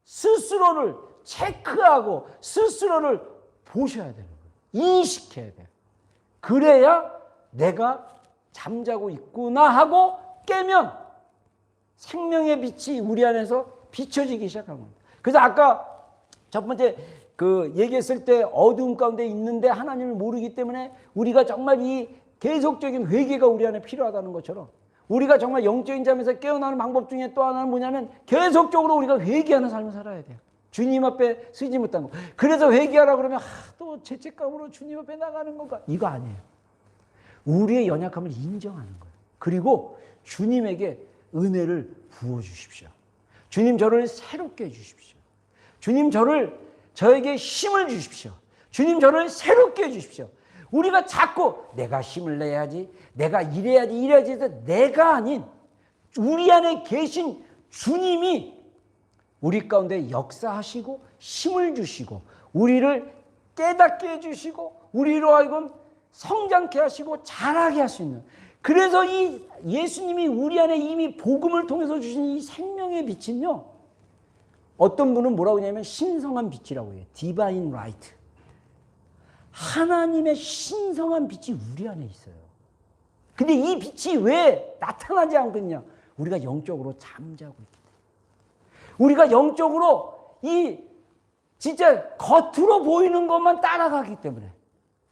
스스로를 체크하고 스스로를 보셔야 되는 거예요. 인식해야 돼요. 그래야 내가 잠자고 있구나 하고 깨면 생명의 빛이 우리 안에서 비춰지기 시작한 겁니다. 그래서 아까 첫 번째 그 얘기했을 때 어두움 가운데 있는데 하나님을 모르기 때문에 우리가 정말 이 계속적인 회개가 우리 안에 필요하다는 것처럼 우리가 정말 영적인 잠에서 깨어나는 방법 중에 또 하나는 뭐냐면 계속적으로 우리가 회개하는 삶을 살아야 돼요. 주님 앞에 쓰지 못한 거. 그래서 회개하라 그러면 또 죄책감으로 주님 앞에 나가는 건가? 이거 아니에요. 우리의 연약함을 인정하는 거예요. 그리고 주님에게 은혜를 부어주십시오. 주님 저를 새롭게 해주십시오. 주님 저에게 힘을 주십시오. 주님 저를 새롭게 해주십시오. 우리가 자꾸 내가 힘을 내야지, 내가 이래야지 해서 내가 아닌 우리 안에 계신 주님이 우리 가운데 역사하시고 힘을 주시고 우리를 깨닫게 해주시고 우리로 하여금 성장케 하시고 자라게 할 수 있는, 그래서 이 예수님이 우리 안에 이미 복음을 통해서 주신 이 생명의 빛은요, 어떤 분은 뭐라고 하냐면 신성한 빛이라고 해요. 디바인 라이트. 하나님의 신성한 빛이 우리 안에 있어요. 근데 이 빛이 왜 나타나지 않겠냐? 우리가 영적으로 잠자고 있기 때문에. 우리가 영적으로 이 진짜 겉으로 보이는 것만 따라가기 때문에.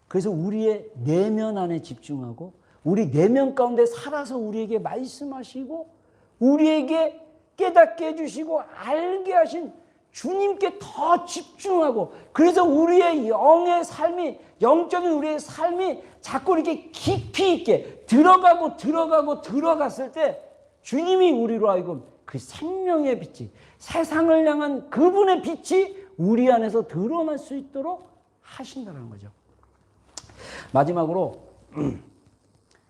그래서 우리의 내면 안에 집중하고 우리 내면 가운데 살아서 우리에게 말씀하시고 우리에게 깨닫게 해주시고 알게 하신 주님께 더 집중하고, 그래서 우리의 영의 삶이, 영적인 우리의 삶이 자꾸 이렇게 깊이 있게 들어갔을 때 주님이 우리로 하여금 그 생명의 빛이, 세상을 향한 그분의 빛이 우리 안에서 드러날 수 있도록 하신다는 거죠. 마지막으로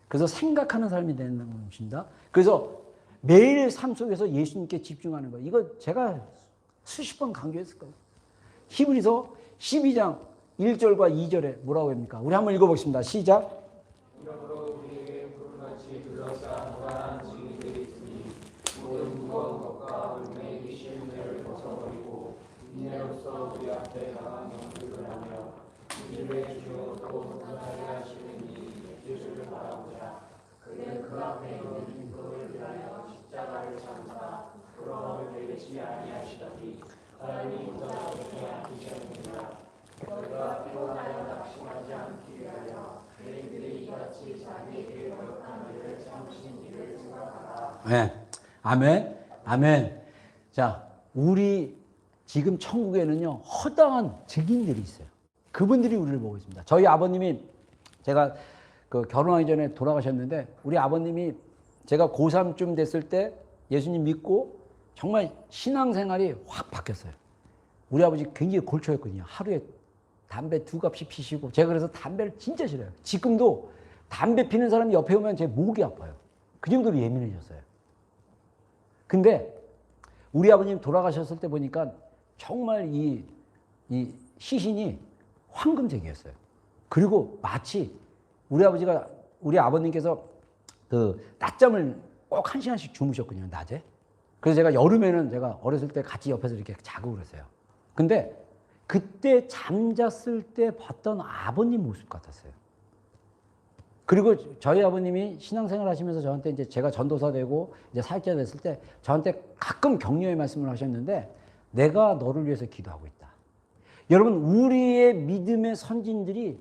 그래서 생각하는 삶이 되는 것입니다. 그래서 매일 삶 속에서 예수님께 집중하는 거예요. 이거 제가 수십 번 강조했을 거예요. 히브리서 12장 1절과 2절에 뭐라고 합니까? 우리 한번 읽어보겠습니다. 시작. 네. 아멘. 아멘. 자, 우리 지금 천국에는요, 허다한 증인들이 있어요. 그분들이 우리를 보고 있습니다. 저희 아버님이, 제가 그 결혼하기 전에 돌아가셨는데, 우리 아버님이 제가 고3쯤 됐을 때 예수님 믿고 정말 신앙생활이 확 바뀌었어요. 우리 아버지 굉장히 골초였거든요. 하루에 담배 2갑씩 피시고, 제가 그래서 담배를 진짜 싫어요. 지금도 담배 피는 사람이 옆에 오면 제 목이 아파요. 그 정도로 예민해졌어요. 근데 우리 아버님 돌아가셨을 때 보니까 정말 이 시신이 황금색이었어요. 그리고 마치 우리 아버님께서 그 낮잠을 꼭 1시간씩 주무셨거든요, 낮에. 그래서 제가 여름에는 제가 어렸을 때 같이 옆에서 이렇게 자고 그랬어요. 근데 그때 잠잤을 때 봤던 아버님 모습 같았어요. 그리고 저희 아버님이 신앙생활 하시면서 저한테 이제 제가 전도사 되고 이제 사역자 됐을 때 저한테 가끔 격려의 말씀을 하셨는데, 내가 너를 위해서 기도하고 있다. 여러분, 우리의 믿음의 선진들이,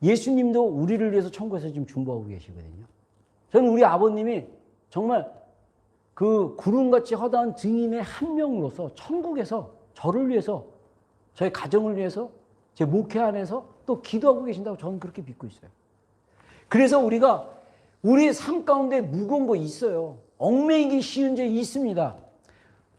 예수님도 우리를 위해서 천국에서 지금 중보하고 계시거든요. 저는 우리 아버님이 정말 그 구름같이 허다한 증인의 한 명으로서 천국에서 저를 위해서, 저희 가정을 위해서, 제 목회 안에서 또 기도하고 계신다고 저는 그렇게 믿고 있어요. 그래서 우리가 우리의 삶 가운데 무거운 거 있어요. 얽매이기 쉬운 죄 있습니다.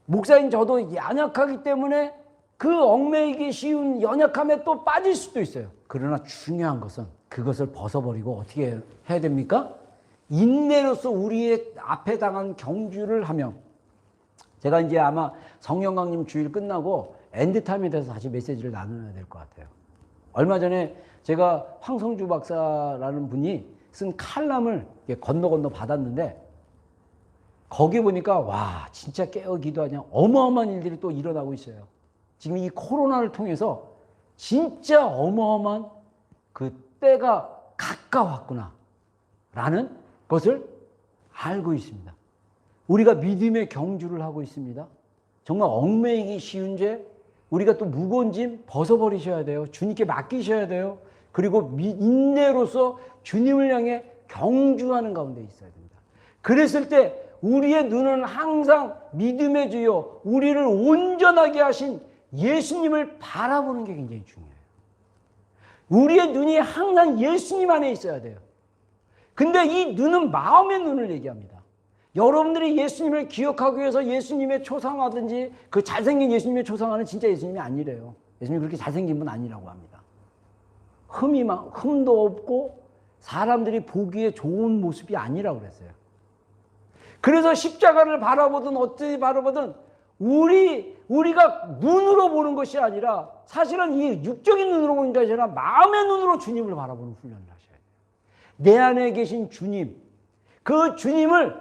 목사님, 저도 연약하기 때문에 그 얽매이기 쉬운 연약함에 또 빠질 수도 있어요. 그러나 중요한 것은 그것을 벗어버리고 어떻게 해야 됩니까? 인내로서 우리의 앞에 당한 경주를 하며, 제가 이제 아마 성령 강림 주일 끝나고 엔드타임에 대해서 다시 메시지를 나눠야 될 것 같아요. 얼마 전에 제가 황성주 박사라는 분이 쓴 칼럼을 건너 받았는데, 거기 보니까 와, 진짜 깨어 기도하냐, 어마어마한 일들이 또 일어나고 있어요. 지금 이 코로나를 통해서 진짜 어마어마한 그 때가 가까웠구나 라는 것을 알고 있습니다. 우리가 믿음의 경주를 하고 있습니다. 정말 얽매이기 쉬운 죄, 우리가 또 무거운 짐 벗어버리셔야 돼요. 주님께 맡기셔야 돼요. 그리고 인내로서 주님을 향해 경주하는 가운데 있어야 됩니다. 그랬을 때 우리의 눈은 항상 믿음의 주요, 우리를 온전하게 하신 예수님을 바라보는 게 굉장히 중요해요. 우리의 눈이 항상 예수님 안에 있어야 돼요. 근데 이 눈은 마음의 눈을 얘기합니다. 여러분들이 예수님을 기억하기 위해서 예수님의 초상화든지 그 잘생긴 예수님의 초상화는 진짜 예수님이 아니래요. 예수님이 그렇게 잘생긴 분 아니라고 합니다. 흠도 없고 사람들이 보기에 좋은 모습이 아니라고 그랬어요. 그래서 십자가를 바라보든 어떻게 바라보든 우리가 눈으로 보는 것이 아니라, 사실은 이 육적인 눈으로 보는 것이 아니라 마음의 눈으로 주님을 바라보는 훈련을 하셔야 돼요. 내 안에 계신 주님, 그 주님은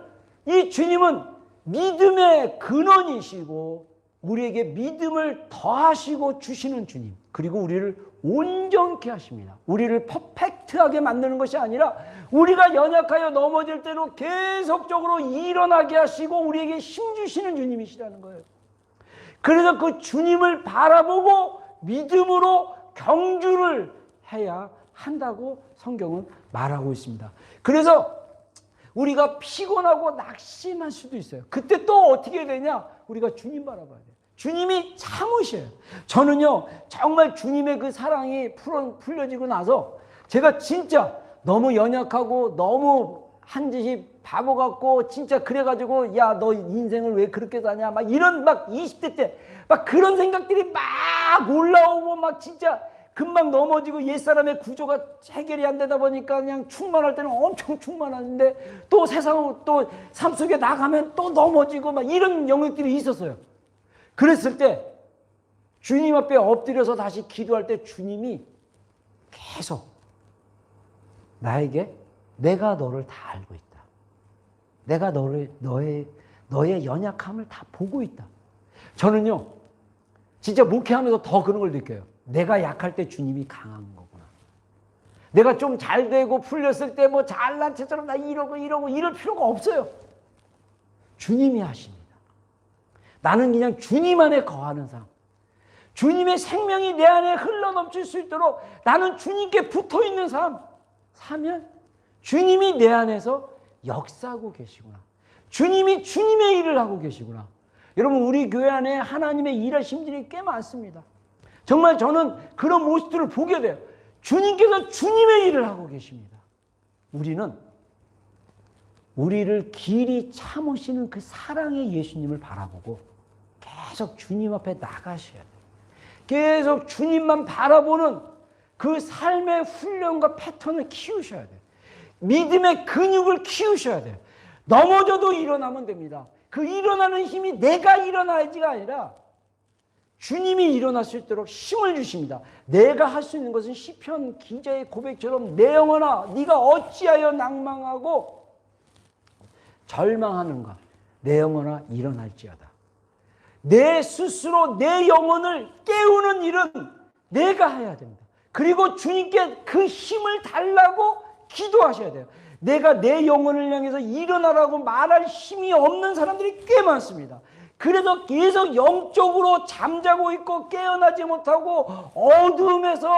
믿음의 근원이시고 우리에게 믿음을 더하시고 주시는 주님, 그리고 우리를 온전케 하십니다. 우리를 퍼펙트하게 만드는 것이 아니라 우리가 연약하여 넘어질 때도 계속적으로 일어나게 하시고 우리에게 힘 주시는 주님이시라는 거예요. 그래서 그 주님을 바라보고 믿음으로 경주를 해야 한다고 성경은 말하고 있습니다. 그래서 우리가 피곤하고 낙심할 수도 있어요. 그때 또 어떻게 되냐? 우리가 주님 바라봐야 돼요. 주님이 참으셔요. 저는요, 정말 주님의 그 사랑이 풀려지고 나서 제가 진짜 너무 연약하고 너무 한 짓이 바보 같고 진짜 그래가지고, 야, 너 인생을 왜 그렇게 사냐, 막 이런, 막 20대 때 막 그런 생각들이 막 올라오고, 막 진짜 금방 넘어지고, 옛사람의 구조가 해결이 안 되다 보니까 그냥 충만할 때는 엄청 충만한데 또 세상, 또 삶 속에 나가면 또 넘어지고, 막 이런 영역들이 있었어요. 그랬을 때 주님 앞에 엎드려서 다시 기도할 때 주님이 계속 나에게, 내가 너를 다 알고 있다. 내가 너의 연약함을 다 보고 있다. 저는요, 진짜 목회하면서 더 그런 걸 느껴요. 내가 약할 때 주님이 강한 거구나. 내가 좀 잘 되고 풀렸을 때 뭐 잘난 체처럼 나 이러고 이럴 필요가 없어요. 주님이 하십니다. 나는 그냥 주님 안에 거하는 삶, 주님의 생명이 내 안에 흘러넘칠 수 있도록 나는 주님께 붙어있는 삶 사면 주님이 내 안에서 역사하고 계시구나. 주님이 주님의 일을 하고 계시구나. 여러분, 우리 교회 안에 하나님의 일하신 분들이 꽤 많습니다. 정말 저는 그런 모습들을 보게 돼요. 주님께서 주님의 일을 하고 계십니다. 우리는 우리를 길이 참으시는 그 사랑의 예수님을 바라보고 계속 주님 앞에 나가셔야 돼요. 계속 주님만 바라보는 그 삶의 훈련과 패턴을 키우셔야 돼요. 믿음의 근육을 키우셔야 돼요. 넘어져도 일어나면 됩니다. 그 일어나는 힘이 내가 일어나야지가 아니라 주님이 일어날 수 있도록 힘을 주십니다. 내가 할 수 있는 것은 시편 기자의 고백처럼 내 영혼아 네가 어찌하여 낭망하고 절망하는가. 내 영혼아 일어날지어다. 내 스스로 내 영혼을 깨우는 일은 내가 해야 됩니다. 그리고 주님께 그 힘을 달라고 기도하셔야 돼요. 내가 내 영혼을 향해서 일어나라고 말할 힘이 없는 사람들이 꽤 많습니다. 그래서 계속 영적으로 잠자고 있고 깨어나지 못하고 어둠에서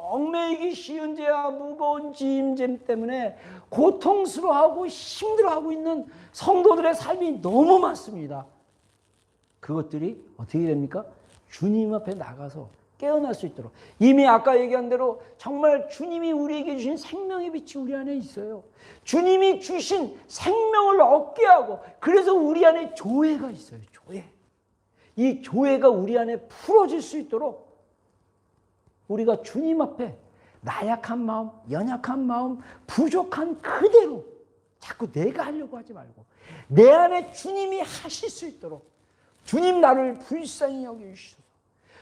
얽매이기 쉬운 죄와 무거운 짐 때문에 고통스러워하고 힘들어하고 있는 성도들의 삶이 너무 많습니다. 그것들이 어떻게 됩니까? 주님 앞에 나가서 깨어날 수 있도록. 이미 아까 얘기한 대로 정말 주님이 우리에게 주신 생명의 빛이 우리 안에 있어요. 주님이 주신 생명을 얻게 하고, 그래서 우리 안에 조회가 있어요. 조회. 이 조회가 우리 안에 풀어질 수 있도록 우리가 주님 앞에 나약한 마음, 연약한 마음, 부족한 그대로 자꾸 내가 하려고 하지 말고 내 안에 주님이 하실 수 있도록, 주님 나를 불쌍히 여기시소서.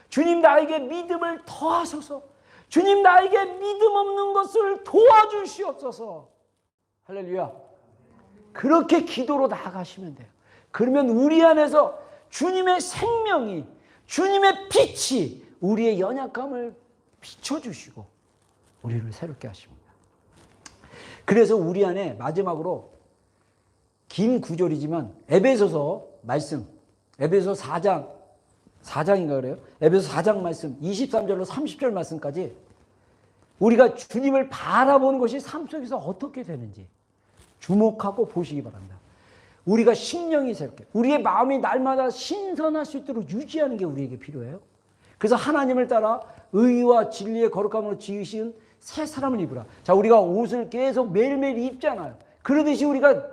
주님 나에게 믿음을 더하소서. 주님 나에게 믿음 없는 것을 도와주시옵소서. 할렐루야. 그렇게 기도로 나아가시면 돼요. 그러면 우리 안에서 주님의 생명이, 주님의 빛이 우리의 연약함을 비춰주시고 우리를 새롭게 하십니다. 그래서 우리 안에 마지막으로 긴 구절이지만 에베소서 말씀, 에베소 4장인가 그래요? 에베소 4장 말씀 23절로 30절 말씀까지 우리가 주님을 바라보는 것이 삶 속에서 어떻게 되는지 주목하고 보시기 바랍니다. 우리가 심령이 새롭게, 우리의 마음이 날마다 신선할 수 있도록 유지하는 게 우리에게 필요해요. 그래서 하나님을 따라 의와 진리의 거룩함으로 지으신 새 사람을 입으라. 자, 우리가 옷을 계속 매일매일 입잖아요. 그러듯이 우리가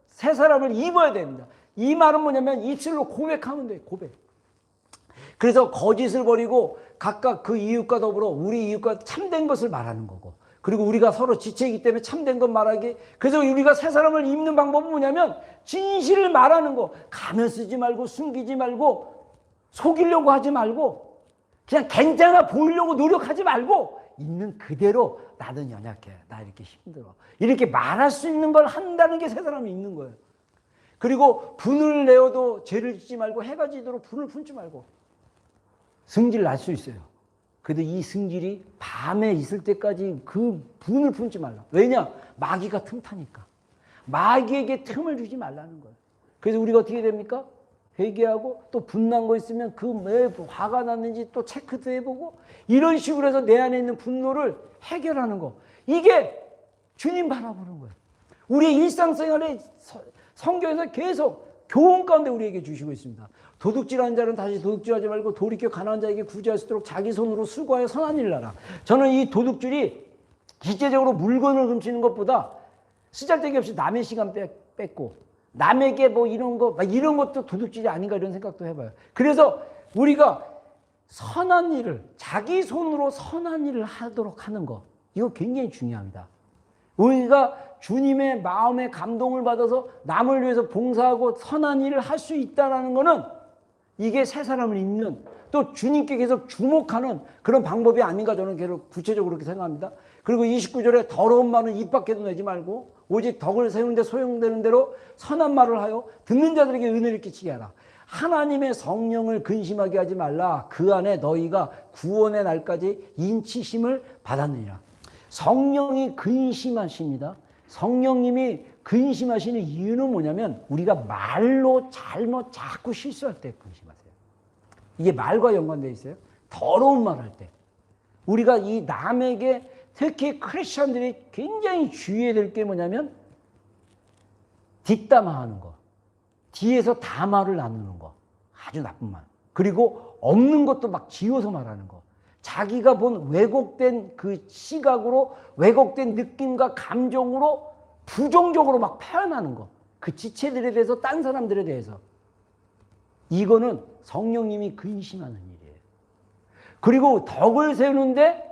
새 사람을 입어야 됩니다. 이 말은 뭐냐면 입술로 고백하면 돼요. 고백. 그래서 거짓을 버리고 각각 그 이웃과 더불어 우리 이웃과 참된 것을 말하는 거고, 그리고 우리가 서로 지체이기 때문에 참된 것 말하기. 그래서 우리가 새 사람을 입는 방법은 뭐냐면 진실을 말하는 거. 가면 쓰지 말고 숨기지 말고 속이려고 하지 말고 그냥 괜찮아 보이려고 노력하지 말고 있는 그대로 나는 연약해, 나 이렇게 힘들어, 이렇게 말할 수 있는 걸 한다는 게 새 사람이 있는 거예요. 그리고 분을 내어도 죄를 짓지 말고 해가 지도록 분을 품지 말고 승질 날 수 있어요. 그래도 이 승질이 밤에 있을 때까지 그 분을 품지 말라. 왜냐? 마귀가 틈타니까. 마귀에게 틈을 주지 말라는 거예요. 그래서 우리가 어떻게 됩니까? 회개하고 또 분난 거 있으면 그 왜 화가 났는지 또 체크도 해보고 이런 식으로 해서 내 안에 있는 분노를 해결하는 거. 이게 주님 바라보는 거예요. 우리의 일상생활에 성경에서 계속 교훈 가운데 우리에게 주시고 있습니다. 도둑질하는 자는 다시 도둑질하지 말고 돌이켜 가난한 자에게 구제할 수 있도록 자기 손으로 수고하여 선한 일을 하라. 저는 이 도둑질이 기체적으로 물건을 훔치는 것보다 쓰잘데기 없이 남의 시간 뺏고 남에게 뭐 이런 것도 도둑질이 아닌가 이런 생각도 해봐요. 그래서 우리가 선한 일을, 자기 손으로 선한 일을 하도록 하는 거, 이거 굉장히 중요합니다. 우리가 주님의 마음에 감동을 받아서 남을 위해서 봉사하고 선한 일을 할 수 있다는 것은 이게 새 사람을 입는, 또 주님께 계속 주목하는 그런 방법이 아닌가 저는 계속 구체적으로 그렇게 생각합니다. 그리고 29절에 더러운 말은 입 밖에도 내지 말고 오직 덕을 세우는데 소용되는 대로 선한 말을 하여 듣는 자들에게 은혜를 끼치게 하라. 하나님의 성령을 근심하게 하지 말라. 그 안에 너희가 구원의 날까지 인치심을 받았느니라. 성령이 근심하십니다. 성령님이 근심하시는 이유는 뭐냐면 우리가 말로 잘못 자꾸 실수할 때 근심하세요. 이게 말과 연관되어 있어요. 더러운 말 할 때 우리가 이 남에게, 특히 크리스천들이 굉장히 주의해야 될 게 뭐냐면 뒷담화하는 거, 뒤에서 담화를 나누는 거, 아주 나쁜 말. 그리고 없는 것도 막 지어서 말하는 거, 자기가 본 왜곡된 그 시각으로, 왜곡된 느낌과 감정으로 부정적으로 막 표현하는 거, 그 지체들에 대해서, 딴 사람들에 대해서. 이거는 성령님이 근심하는 일이에요. 그리고 덕을 세우는데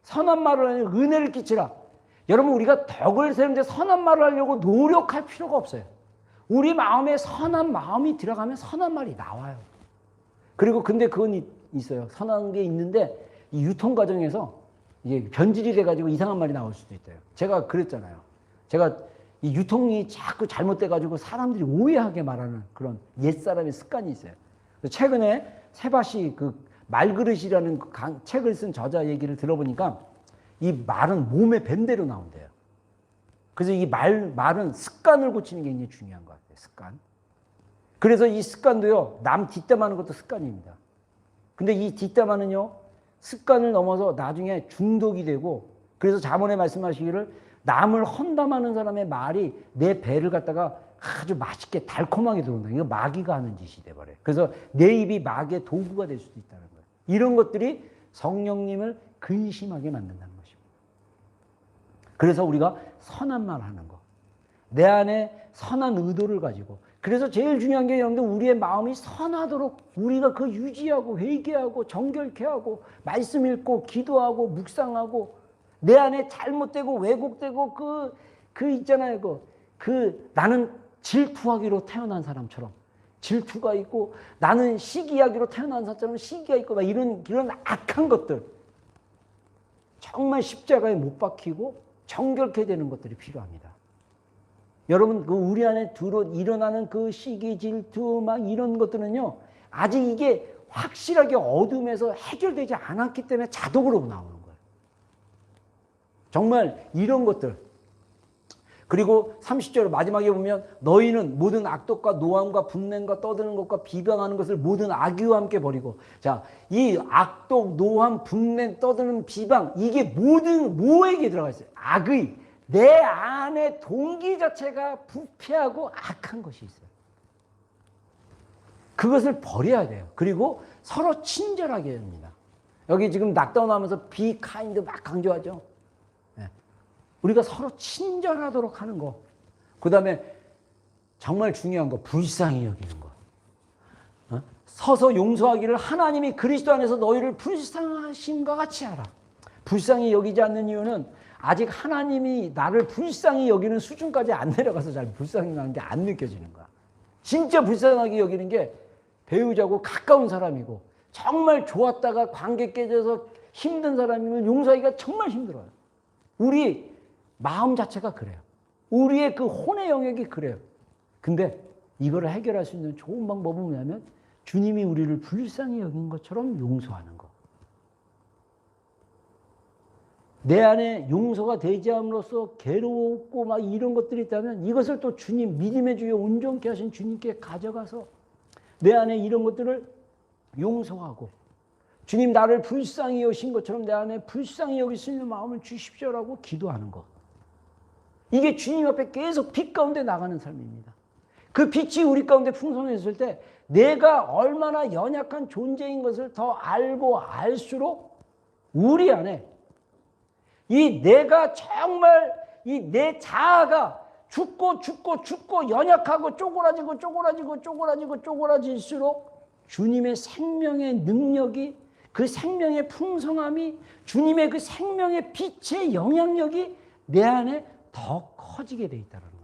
선한 말을 하는 은혜를 끼치라. 여러분, 우리가 덕을 세우는데 선한 말을 하려고 노력할 필요가 없어요. 우리 마음에 선한 마음이 들어가면 선한 말이 나와요. 그리고 근데 그건 있어요. 선한 게 있는데 이 유통 과정에서 이게 변질이 돼가지고 이상한 말이 나올 수도 있대요. 제가 그랬잖아요. 제가 이 유통이 자꾸 잘못돼가지고 사람들이 오해하게 말하는 그런 옛사람의 습관이 있어요. 최근에 세바시 그 말그릇이라는 책을 쓴 저자 얘기를 들어보니까 이 말은 몸에 밴대로 나온대요. 그래서 이 말은 습관을 고치는 게 굉장히 중요한 것 같아요. 습관. 그래서 이 습관도요, 남 뒷담하는 것도 습관입니다. 근데 이 뒷담화는요, 습관을 넘어서 나중에 중독이 되고, 그래서 자문에 말씀하시기를 남을 헌담하는 사람의 말이 내 배를 갖다가 아주 맛있게 달콤하게 들어온다. 이거 마귀가 하는 짓이 돼버려요. 그래서 내 입이 마귀의 도구가 될 수도 있다는 거예요. 이런 것들이 성령님을 근심하게 만든다는 것입니다. 그래서 우리가 선한 말 하는 거, 내 안에 선한 의도를 가지고, 그래서 제일 중요한 게 여러분들 우리의 마음이 선하도록 우리가 그 유지하고 회개하고 정결케 하고 말씀 읽고 기도하고 묵상하고 내 안에 잘못되고 왜곡되고 그 있잖아요. 나는 질투하기로 태어난 사람처럼 질투가 있고 나는 시기하기로 태어난 사람처럼 시기가 있고 막 이런 악한 것들 정말 십자가에 못 박히고 정결케 되는 것들이 필요합니다. 여러분, 우리 안에 일어나는 그 시기, 질투, 막 이런 것들은요, 아직 이게 확실하게 어둠에서 해결되지 않았기 때문에 자동으로 나오는 거예요. 정말 이런 것들. 그리고 30절 마지막에 보면 너희는 모든 악독과 노함과 분냄과 떠드는 것과 비방하는 것을 모든 악의와 함께 버리고. 자, 이 악독, 노함, 분냄, 떠드는 비방, 이게 모든 뭐에게 들어가 있어요? 악의. 내 안에 동기 자체가 부패하고 악한 것이 있어요. 그것을 버려야 돼요. 그리고 서로 친절하게 합니다. 여기 지금 락다운 하면서 be kind 막 강조하죠. 네. 우리가 서로 친절하도록 하는 거. 그 다음에 정말 중요한 거, 불쌍히 여기는 거. 서서 용서하기를 하나님이 그리스도 안에서 너희를 불쌍하심과 같이 하라. 불쌍히 여기지 않는 이유는 아직 하나님이 나를 불쌍히 여기는 수준까지 안 내려가서 잘 불쌍한 게 안 느껴지는 거야. 진짜 불쌍하게 여기는 게 배우자고 가까운 사람이고 정말 좋았다가 관계 깨져서 힘든 사람이면 용서하기가 정말 힘들어요. 우리 마음 자체가 그래요. 우리의 그 혼의 영역이 그래요. 근데 이거를 해결할 수 있는 좋은 방법은 뭐냐면 주님이 우리를 불쌍히 여긴 것처럼 용서하는 거. 내 안에 용서가 되지 함으로써 괴롭고 막 이런 것들이 있다면 이것을 또 주님, 믿음의 주여 온전케 하신 주님께 가져가서 내 안에 이런 것들을 용서하고 주님 나를 불쌍히 여신 것처럼 내 안에 불쌍히 여길 수 있는 마음을 주십시오라고 기도하는 것. 이게 주님 앞에 계속 빛 가운데 나가는 삶입니다. 그 빛이 우리 가운데 풍성해졌을 때 내가 얼마나 연약한 존재인 것을 더 알고 알수록 우리 안에 이 내가 정말 이 내 자아가 죽고 연약하고 쪼그라질수록 주님의 생명의 능력이 그 생명의 풍성함이 주님의 그 생명의 빛의 영향력이 내 안에 더 커지게 돼 있다는 거죠.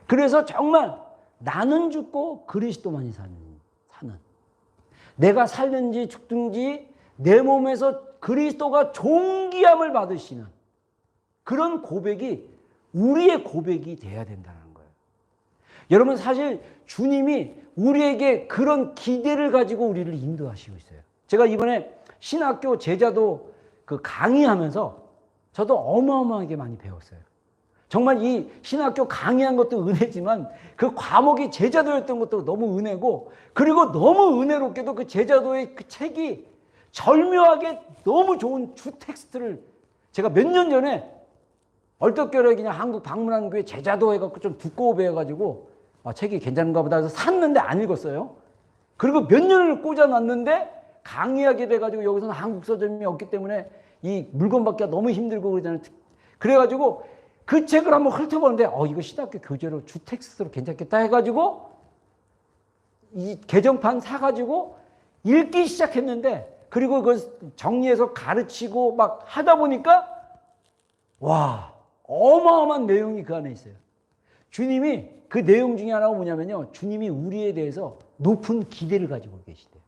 그래서 정말 나는 죽고 그리스도만이 사는 내가 살든지 죽든지 내 몸에서 그리스도가 존귀함을 받으시는 그런 고백이 우리의 고백이 돼야 된다는 거예요. 여러분 사실 주님이 우리에게 그런 기대를 가지고 우리를 인도하시고 있어요. 제가 이번에 신학교 제자도 그 강의하면서 저도 어마어마하게 많이 배웠어요. 정말 이 신학교 강의한 것도 은혜지만 그 과목이 제자도였던 것도 너무 은혜고 그리고 너무 은혜롭게도 그 제자도의 그 책이 절묘하게 너무 좋은 주 텍스트를 제가 몇 년 전에 얼떨결에 그냥 한국 방문한 교회 제자도 해갖고 좀 두꺼워 배워가지고 책이 괜찮은가 보다 해서 샀는데 안 읽었어요. 그리고 몇 년을 꽂아놨는데 강의하게 돼가지고 여기서는 한국 서점이 없기 때문에 이 물건 받기가 너무 힘들고 그러잖아요. 그래가지고 그 책을 한번 훑어보는데 이거 신학교 교재로 주 텍스트로 괜찮겠다 해가지고 이 개정판 사가지고 읽기 시작했는데 그리고 그 정리해서 가르치고 막 하다 보니까 와 어마어마한 내용이 그 안에 있어요. 주님이 그 내용 중에 하나가 뭐냐면요. 주님이 우리에 대해서 높은 기대를 가지고 계시대요.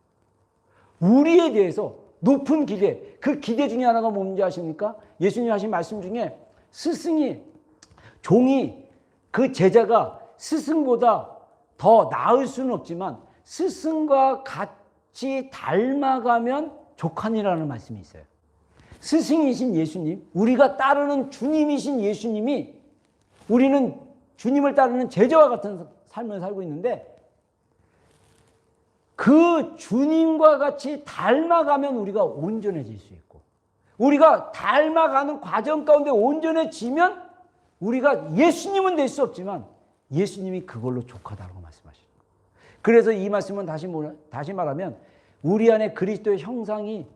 우리에 대해서 높은 기대, 그 기대 중에 하나가 뭔지 아십니까? 예수님 하신 말씀 중에 스승이, 종이, 그 제자가 스승보다 더 나을 수는 없지만 스승과 같이 닮아가면 족하니라는 말씀이 있어요. 스승이신 예수님, 우리가 따르는 주님이신 예수님이, 우리는 주님을 따르는 제자와 같은 삶을 살고 있는데 그 주님과 같이 닮아가면 우리가 온전해질 수 있고, 우리가 닮아가는 과정 가운데 온전해지면 우리가 예수님은 될 수 없지만 예수님이 그걸로 족하다고 말씀하시는 거예요. 그래서 이 말씀은 다시 말하면 우리 안에 그리스도의 형상이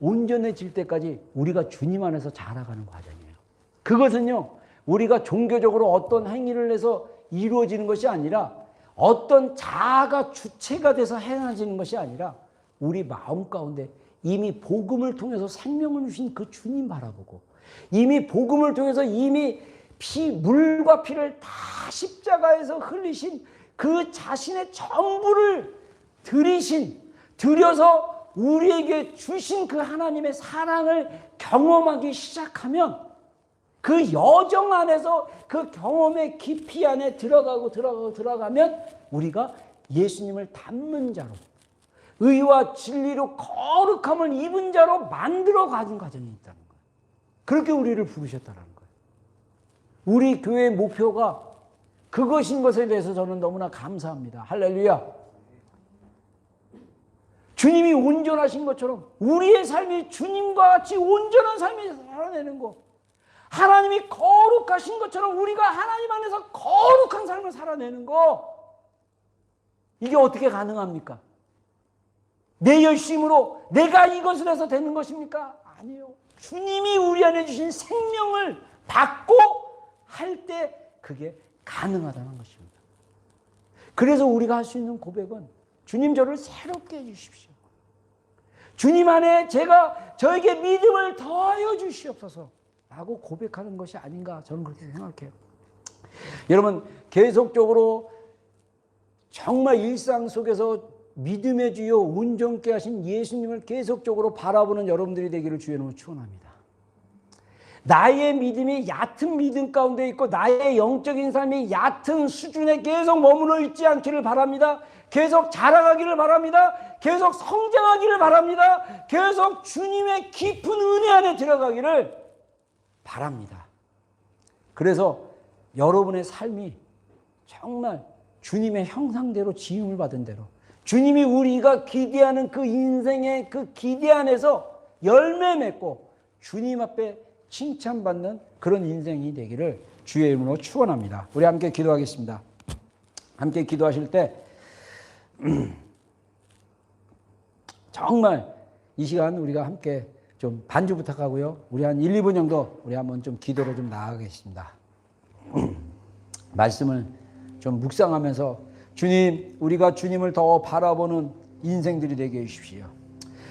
온전해질 때까지 우리가 주님 안에서 자라가는 과정이에요. 그것은요, 우리가 종교적으로 어떤 행위를 해서 이루어지는 것이 아니라, 어떤 자아가 주체가 돼서 행해지는 것이 아니라, 우리 마음 가운데 이미 복음을 통해서 생명을 주신 그 주님 바라보고, 이미 복음을 통해서 이미 물과 피를 다 십자가에서 흘리신 그 자신의 전부를 드려서 우리에게 주신 그 하나님의 사랑을 경험하기 시작하면, 그 여정 안에서 그 경험의 깊이 안에 들어가면 우리가 예수님을 닮는 자로, 의와 진리로 거룩함을 입은 자로 만들어가는 과정이 있다는 거예요. 그렇게 우리를 부르셨다는 거예요. 우리 교회의 목표가 그것인 것에 대해서 저는 너무나 감사합니다. 할렐루야. 주님이 온전하신 것처럼 우리의 삶이 주님과 같이 온전한 삶을 살아내는 것, 하나님이 거룩하신 것처럼 우리가 하나님 안에서 거룩한 삶을 살아내는 것, 이게 어떻게 가능합니까? 내 열심으로 내가 이것을 해서 되는 것입니까? 아니요. 주님이 우리 안에 주신 생명을 받고 할 때 그게 가능하다는 것입니다. 그래서 우리가 할 수 있는 고백은, 주님 저를 새롭게 해주십시오. 주님 안에 저에게 믿음을 더하여 주시옵소서 라고 고백하는 것이 아닌가, 저는 그렇게 생각해요. 여러분, 계속적으로 정말 일상 속에서 믿음의 주요 온전케 하신 예수님을 계속적으로 바라보는 여러분들이 되기를 주의 이름으로 축원합니다. 나의 믿음이 얕은 믿음 가운데 있고 나의 영적인 삶이 얕은 수준에 계속 머무르 있지 않기를 바랍니다. 계속 자라가기를 바랍니다. 계속 성장하기를 바랍니다. 계속 주님의 깊은 은혜 안에 들어가기를 바랍니다. 그래서 여러분의 삶이 정말 주님의 형상대로 지음을 받은 대로, 주님이 우리가 기대하는 그 인생의 그 기대 안에서 열매 맺고 주님 앞에 칭찬받는 그런 인생이 되기를 주의 이름으로 축원합니다. 우리 함께 기도하겠습니다. 함께 기도하실 때 정말 이 시간 우리가 함께 좀 반주 부탁하고요. 우리 한 1, 2분 정도 우리 한번 좀 기도로 좀 나아가겠습니다. 말씀을 좀 묵상하면서 주님, 우리가 주님을 더 바라보는 인생들이 되게 해주십시오.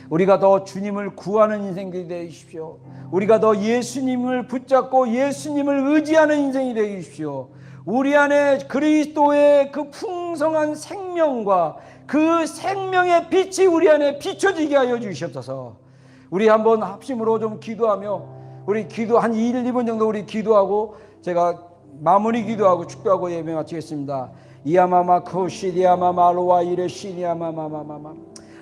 우리가 더 주님을 구하는 인생들이 되게 해주십시오. 우리가 더 예수님을 붙잡고 예수님을 의지하는 인생이 되게 해주십시오. 우리 안에 그리스도의 그 풍성한 생명과 그 생명의 빛이 우리 안에 비춰지게 하여 주시옵소서. 우리 한번 합심으로 좀 기도하며, 우리 기도 한 1, 2분 정도 우리 기도하고 제가 마무리 기도하고 축도하고 예배 마치겠습니다. 이야마마 코시리아마마로와 이레시니아마마마마마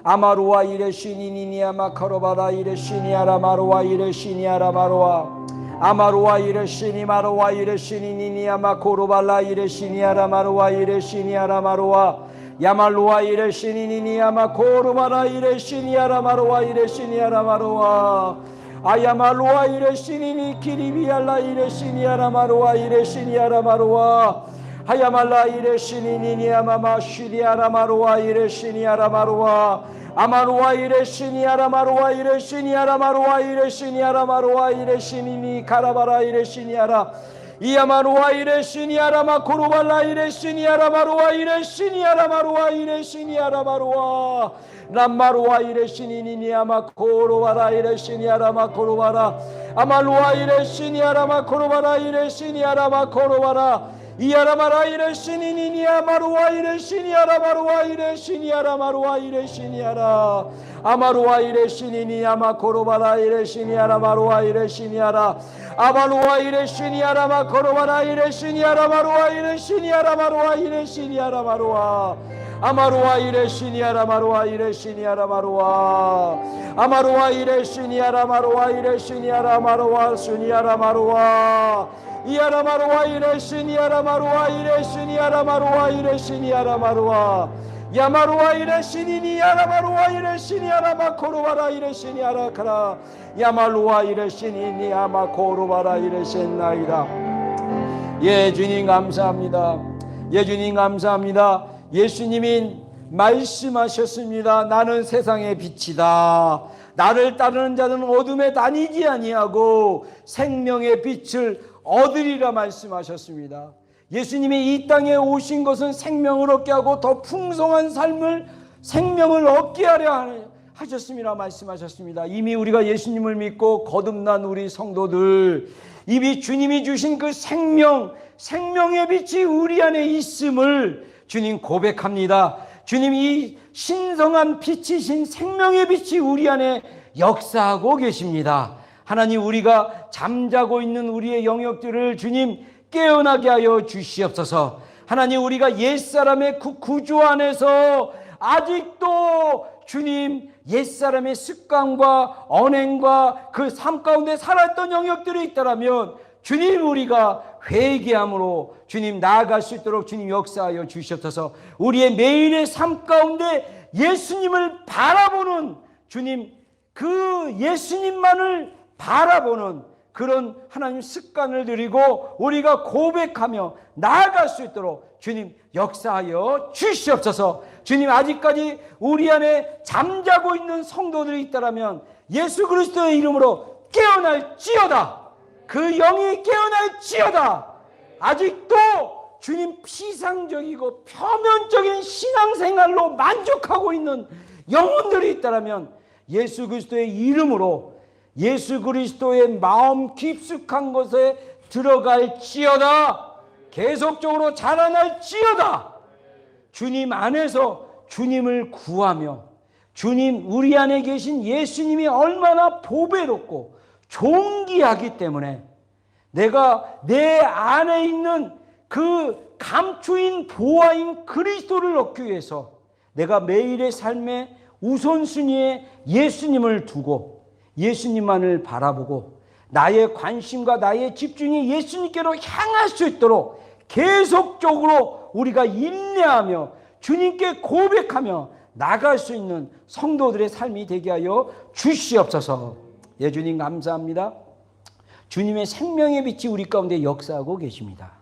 아마로와 이레시니니니아마 카로바라 이레시니아라마로와 이레시니아라마로와 아마로와 이레시니마로와 이레시니니니아마 코로발라 이레시니아라마로와 이레시니아라마로와 야말로와 이레시니니니아마 코로바라 이레시니아라마로와 이레시니아라마로와 아야말로와 이레시니니 키리비알라 이레시니아라마로와 이레시니아라마로와 하야말라 이레시니니니아마마 쉬리아라마로와 이레시니아라마로와 아마로와 이레시니아라마로와 이레시니아라마로와 이레시니아라마로와 이레시니니 카라바라 이레시니아라 이야마로와 이레시니아라마 코로발라 이레시니아라마로와 이레시니아라마로와 이레시니아라마로와 람마로와 이레시니니아마 코로바라 이레시니아라마 코로바라 아말로와 이레시니아라마 코로바라 이레시니아라마 코로바라 이야라마라 이레 시니니니야 마루와 이레 시니야라 마루와 이레 시니야라 마루와 이레 시니야라 아마루와 이레 시니니 아마코로바라 이레 시니야라 마루와 이레 시니야라 아마루와 이레 시니야라 마코로바라 이레 시니야라 마루와 이레 시니야라 마루와 이레 시니야라 마루와 아마루와 이레 시니야라 마루와 이레 시니야라 마루와 아마루와 이레 시니야라 마루와 이레 시니야라 마루와 시니야라 마루와 이야라 마루와 이레 시니야라 마루와 이레 시니야라 마루와 이레 시니야라 마루와 야마루와 이레 시니니야라 마루와 이레 시니야라 마코로바라 이레 시니야라 카라 야마루와 이레 시니니야 마코로바라 이레 시나이다. 예 주님 감사합니다. 예 주님 감사합니다. 예수님이 말씀하셨습니다. 나는 세상의 빛이다. 나를 따르는 자는 어둠에 다니지 아니하고 생명의 빛을 얻으리라 말씀하셨습니다. 예수님이 이 땅에 오신 것은 생명을 얻게 하고 더 풍성한 삶을 생명을 얻게 하려 하셨습니다 말씀하셨습니다. 이미 우리가 예수님을 믿고 거듭난 우리 성도들 이미 주님이 주신 그 생명의 빛이 우리 안에 있음을 주님 고백합니다. 주님 이 신성한 빛이신 생명의 빛이 우리 안에 역사하고 계십니다. 하나님 우리가 잠자고 있는 우리의 영역들을 주님 깨어나게 하여 주시옵소서. 하나님 우리가 옛사람의 구조 안에서 아직도 주님 옛사람의 습관과 언행과 그 삶 가운데 살았던 영역들이 있다면 주님 우리가 회개함으로 주님 나아갈 수 있도록 주님 역사하여 주시옵소서. 우리의 매일의 삶 가운데 예수님을 바라보는 주님 그 예수님만을 바라보는 그런 하나님 습관을 들이고 우리가 고백하며 나아갈 수 있도록 주님 역사하여 주시옵소서. 주님 아직까지 우리 안에 잠자고 있는 성도들이 있다면 예수 그리스도의 이름으로 깨어날지어다. 그 영이 깨어날지어다. 아직도 주님 피상적이고 표면적인 신앙생활로 만족하고 있는 영혼들이 있다면 예수 그리스도의 이름으로 예수 그리스도의 마음 깊숙한 곳에 들어갈지어다. 계속적으로 자라날지어다. 주님 안에서 주님을 구하며 주님 우리 안에 계신 예수님이 얼마나 보배롭고 존귀하기 때문에 내가 내 안에 있는 그 감추인 보화인 그리스도를 얻기 위해서 내가 매일의 삶의 우선순위에 예수님을 두고 예수님만을 바라보고 나의 관심과 나의 집중이 예수님께로 향할 수 있도록 계속적으로 우리가 인내하며 주님께 고백하며 나갈 수 있는 성도들의 삶이 되게 하여 주시옵소서. 예, 주님 감사합니다. 주님의 생명의 빛이 우리 가운데 역사하고 계십니다.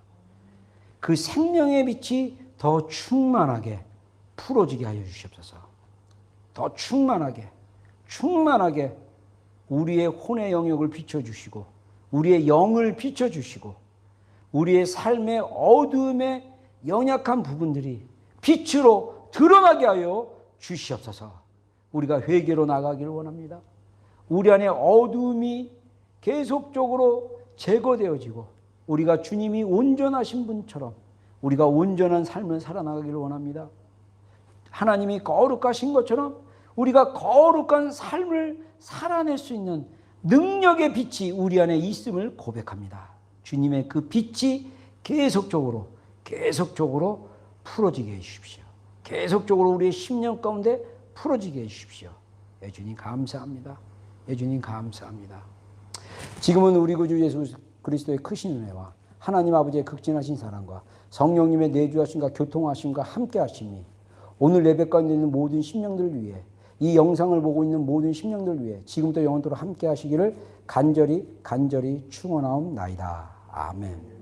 그 생명의 빛이 더 충만하게 풀어지게 하여 주시옵소서. 더 충만하게 우리의 혼의 영역을 비춰주시고 우리의 영을 비춰주시고 우리의 삶의 어두움의 연약한 부분들이 빛으로 드러나게 하여 주시옵소서. 우리가 회개로 나가기를 원합니다. 우리 안에 어두움이 계속적으로 제거되어지고 우리가 주님이 온전하신 분처럼 우리가 온전한 삶을 살아나가기를 원합니다. 하나님이 거룩하신 것처럼 우리가 거룩한 삶을 살아낼 수 있는 능력의 빛이 우리 안에 있음을 고백합니다. 주님의 그 빛이 계속적으로 풀어지게 해주십시오. 계속적으로 우리의 심령 가운데 풀어지게 해주십시오. 예, 주님 감사합니다. 예, 주님 감사합니다. 지금은 우리 구주 예수 그리스도의 크신 은혜와 하나님 아버지의 극진하신 사랑과 성령님의 내주하심과 교통하심과 함께 하심이 오늘 예배 가운데 있는 모든 심령들을 위해 이 영상을 보고 있는 모든 심령들을 위해 지금부터 영원토록 함께 하시기를 간절히 축원하옵나이다. 아멘.